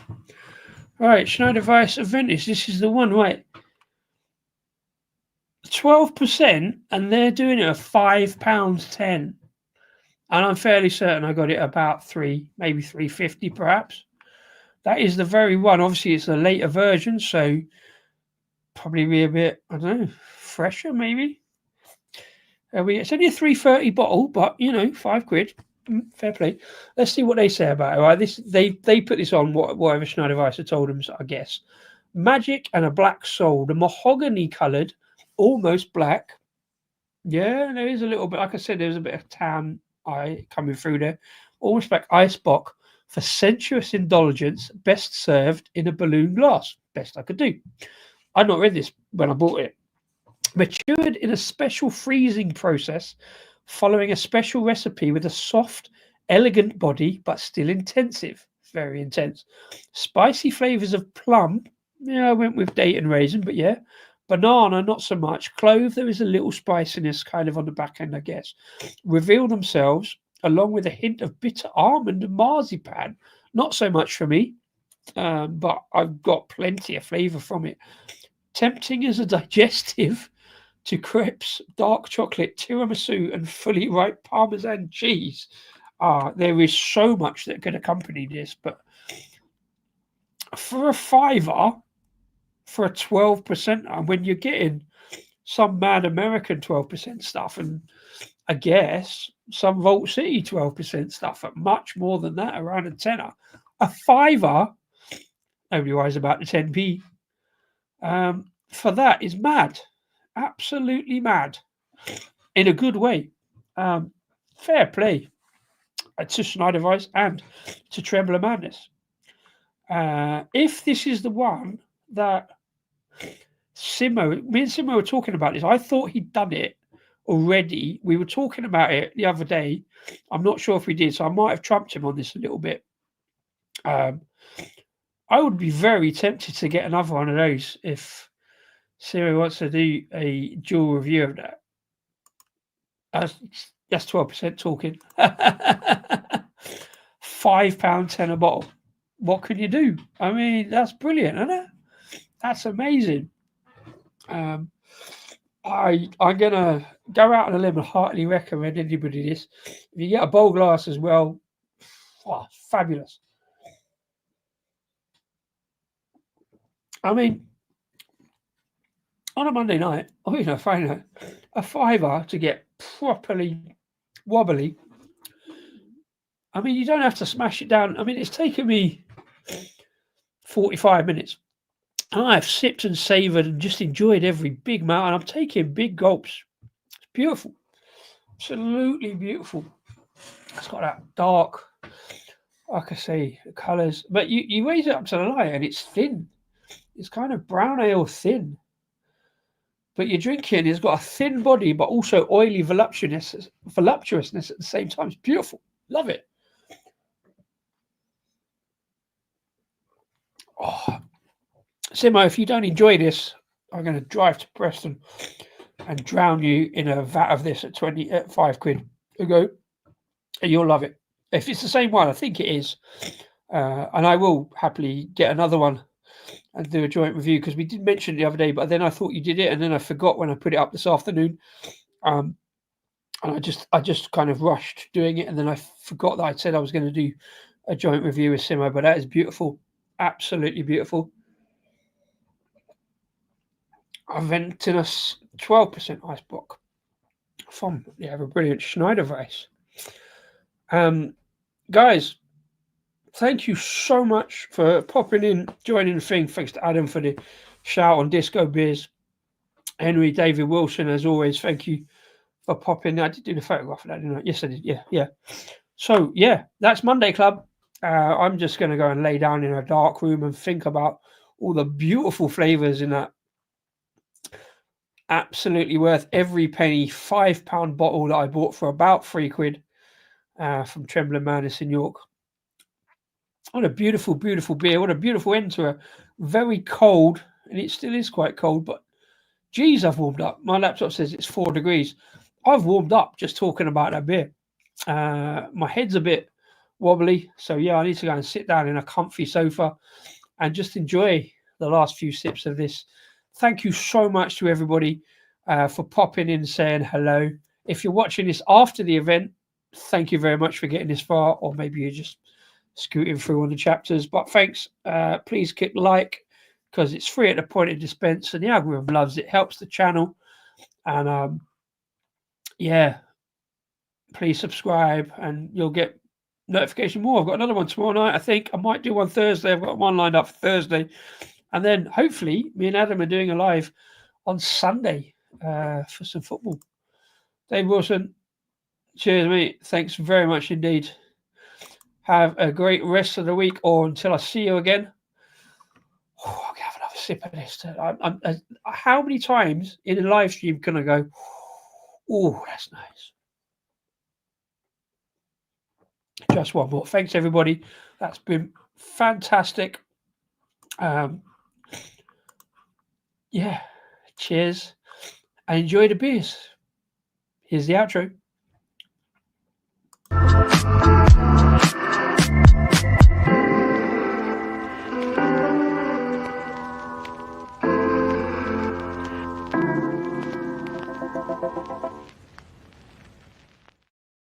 Right, Schneiderweisse Aventinus. This is the one, right? 12%, and they're doing it at £5.10. And I'm fairly certain I got it about maybe £3.50 perhaps. That is the very one. Obviously, it's a later version, so probably be a bit, I don't know, fresher maybe. It's only a £3.30 bottle, but you know, £5. Fair play. Let's see what they say about it. Right, they put this on whatever Schneiderweisse told them, I guess. Magic and a black soul, the mahogany coloured, almost black. Yeah, there is a little bit. Like I said, there's a bit of tan eye coming through there. Almost like Eisbock for sensuous indulgence, best served in a balloon glass. Best I could do. I'd not read this when I bought it. Matured in a special freezing process, following a special recipe with a soft, elegant body, but still intensive. Very intense. Spicy flavors of plum. Yeah, I went with date and raisin, but yeah. Banana, not so much. Clove, there is a little spiciness kind of on the back end, I guess. Reveal themselves, along with a hint of bitter almond and marzipan. Not so much for me, but I've got plenty of flavour from it. Tempting as a digestive to crepes, dark chocolate, tiramisu, and fully ripe Parmesan cheese. There is so much that could accompany this, but for a £5, for a 12%, and when you're getting some mad American 12% stuff, and I guess some Vault City 12% stuff at much more than that, around a tenner. A fiver, nobody worries about the 10p. For that is mad. Absolutely mad. In a good way. Fair play to Schneiderweisse and to Trembler Madness. If this is the one that me and Simo were talking about this, I thought he'd done it already. We were talking about it the other day. I'm not sure if we did, so I might have trumped him on this a little bit. I would be very tempted to get another one of those if Simo wants to do a dual review of that. That's 12% talking. £5.10 a bottle. What can you do? I mean, that's brilliant, isn't it? That's amazing. I'm gonna go out on a limb and heartily recommend anybody this. If you get a bowl glass as well, fabulous. I mean, on a Monday night, Friday night, a fiver to get properly wobbly. I mean, you don't have to smash it down. I mean, it's taken me 45 minutes. And I've sipped and savoured and just enjoyed every big mouth. And I'm taking big gulps. It's beautiful. Absolutely beautiful. It's got that dark, like I say, the colours. But you raise it up to the light and it's thin. It's kind of brown ale thin. But you're drinking, it's got a thin body, but also oily voluptuousness at the same time. It's beautiful. Love it. Oh, Simo, if you don't enjoy this, I'm going to drive to Preston and drown you in a vat of this at £5 a go. And you'll love it. If it's the same one, I think it is. And I will happily get another one and do a joint review, because we did mention it the other day, but then I thought you did it, and then I forgot when I put it up this afternoon. And I just kind of rushed doing it, and then I forgot that I said I was going to do a joint review with Simo. But that is beautiful. Absolutely beautiful. Aventinus 12% Eisbock from a brilliant Schneiderweisse. Guys, thank you so much for popping in, joining the thing. Thanks to Adam for the shout on Disco Beers. Henry David Wilson, as always, thank you for popping. I did do the photograph of that, didn't I? Yes, I did. Yeah. So, yeah, that's Monday Club. I'm just going to go and lay down in a dark room and think about all the beautiful flavours in that. Absolutely worth every penny. £5 bottle that I bought for about £3 from Trembler Madness in York. What a beautiful, beautiful beer. What a beautiful end to a very cold, and it still is quite cold, but geez, I've warmed up. My laptop says it's 4 degrees. I've warmed up just talking about that beer. My head's a bit wobbly, so yeah, I need to go and sit down in a comfy sofa and just enjoy the last few sips of this. Thank you so much to everybody for popping in and saying hello. If you're watching this after the event, thank you very much for getting this far, or maybe you're just scooting through on the chapters. But thanks. Please click like, because it's free at the point of dispense and the algorithm loves it. Helps the channel. And yeah, please subscribe and you'll get notification more. I've got another one tomorrow night. I think I might do one Thursday. I've got one lined up for Thursday. And then hopefully me and Adam are doing a live on Sunday for some football. Dave Wilson, cheers, mate. Thanks very much indeed. Have a great rest of the week, or until I see you again. Oh, I'll have another sip of this. How many times in a live stream can I go, oh, that's nice? Just one more. Thanks, everybody. That's been fantastic. Yeah, cheers and enjoy the beers. Here's the outro.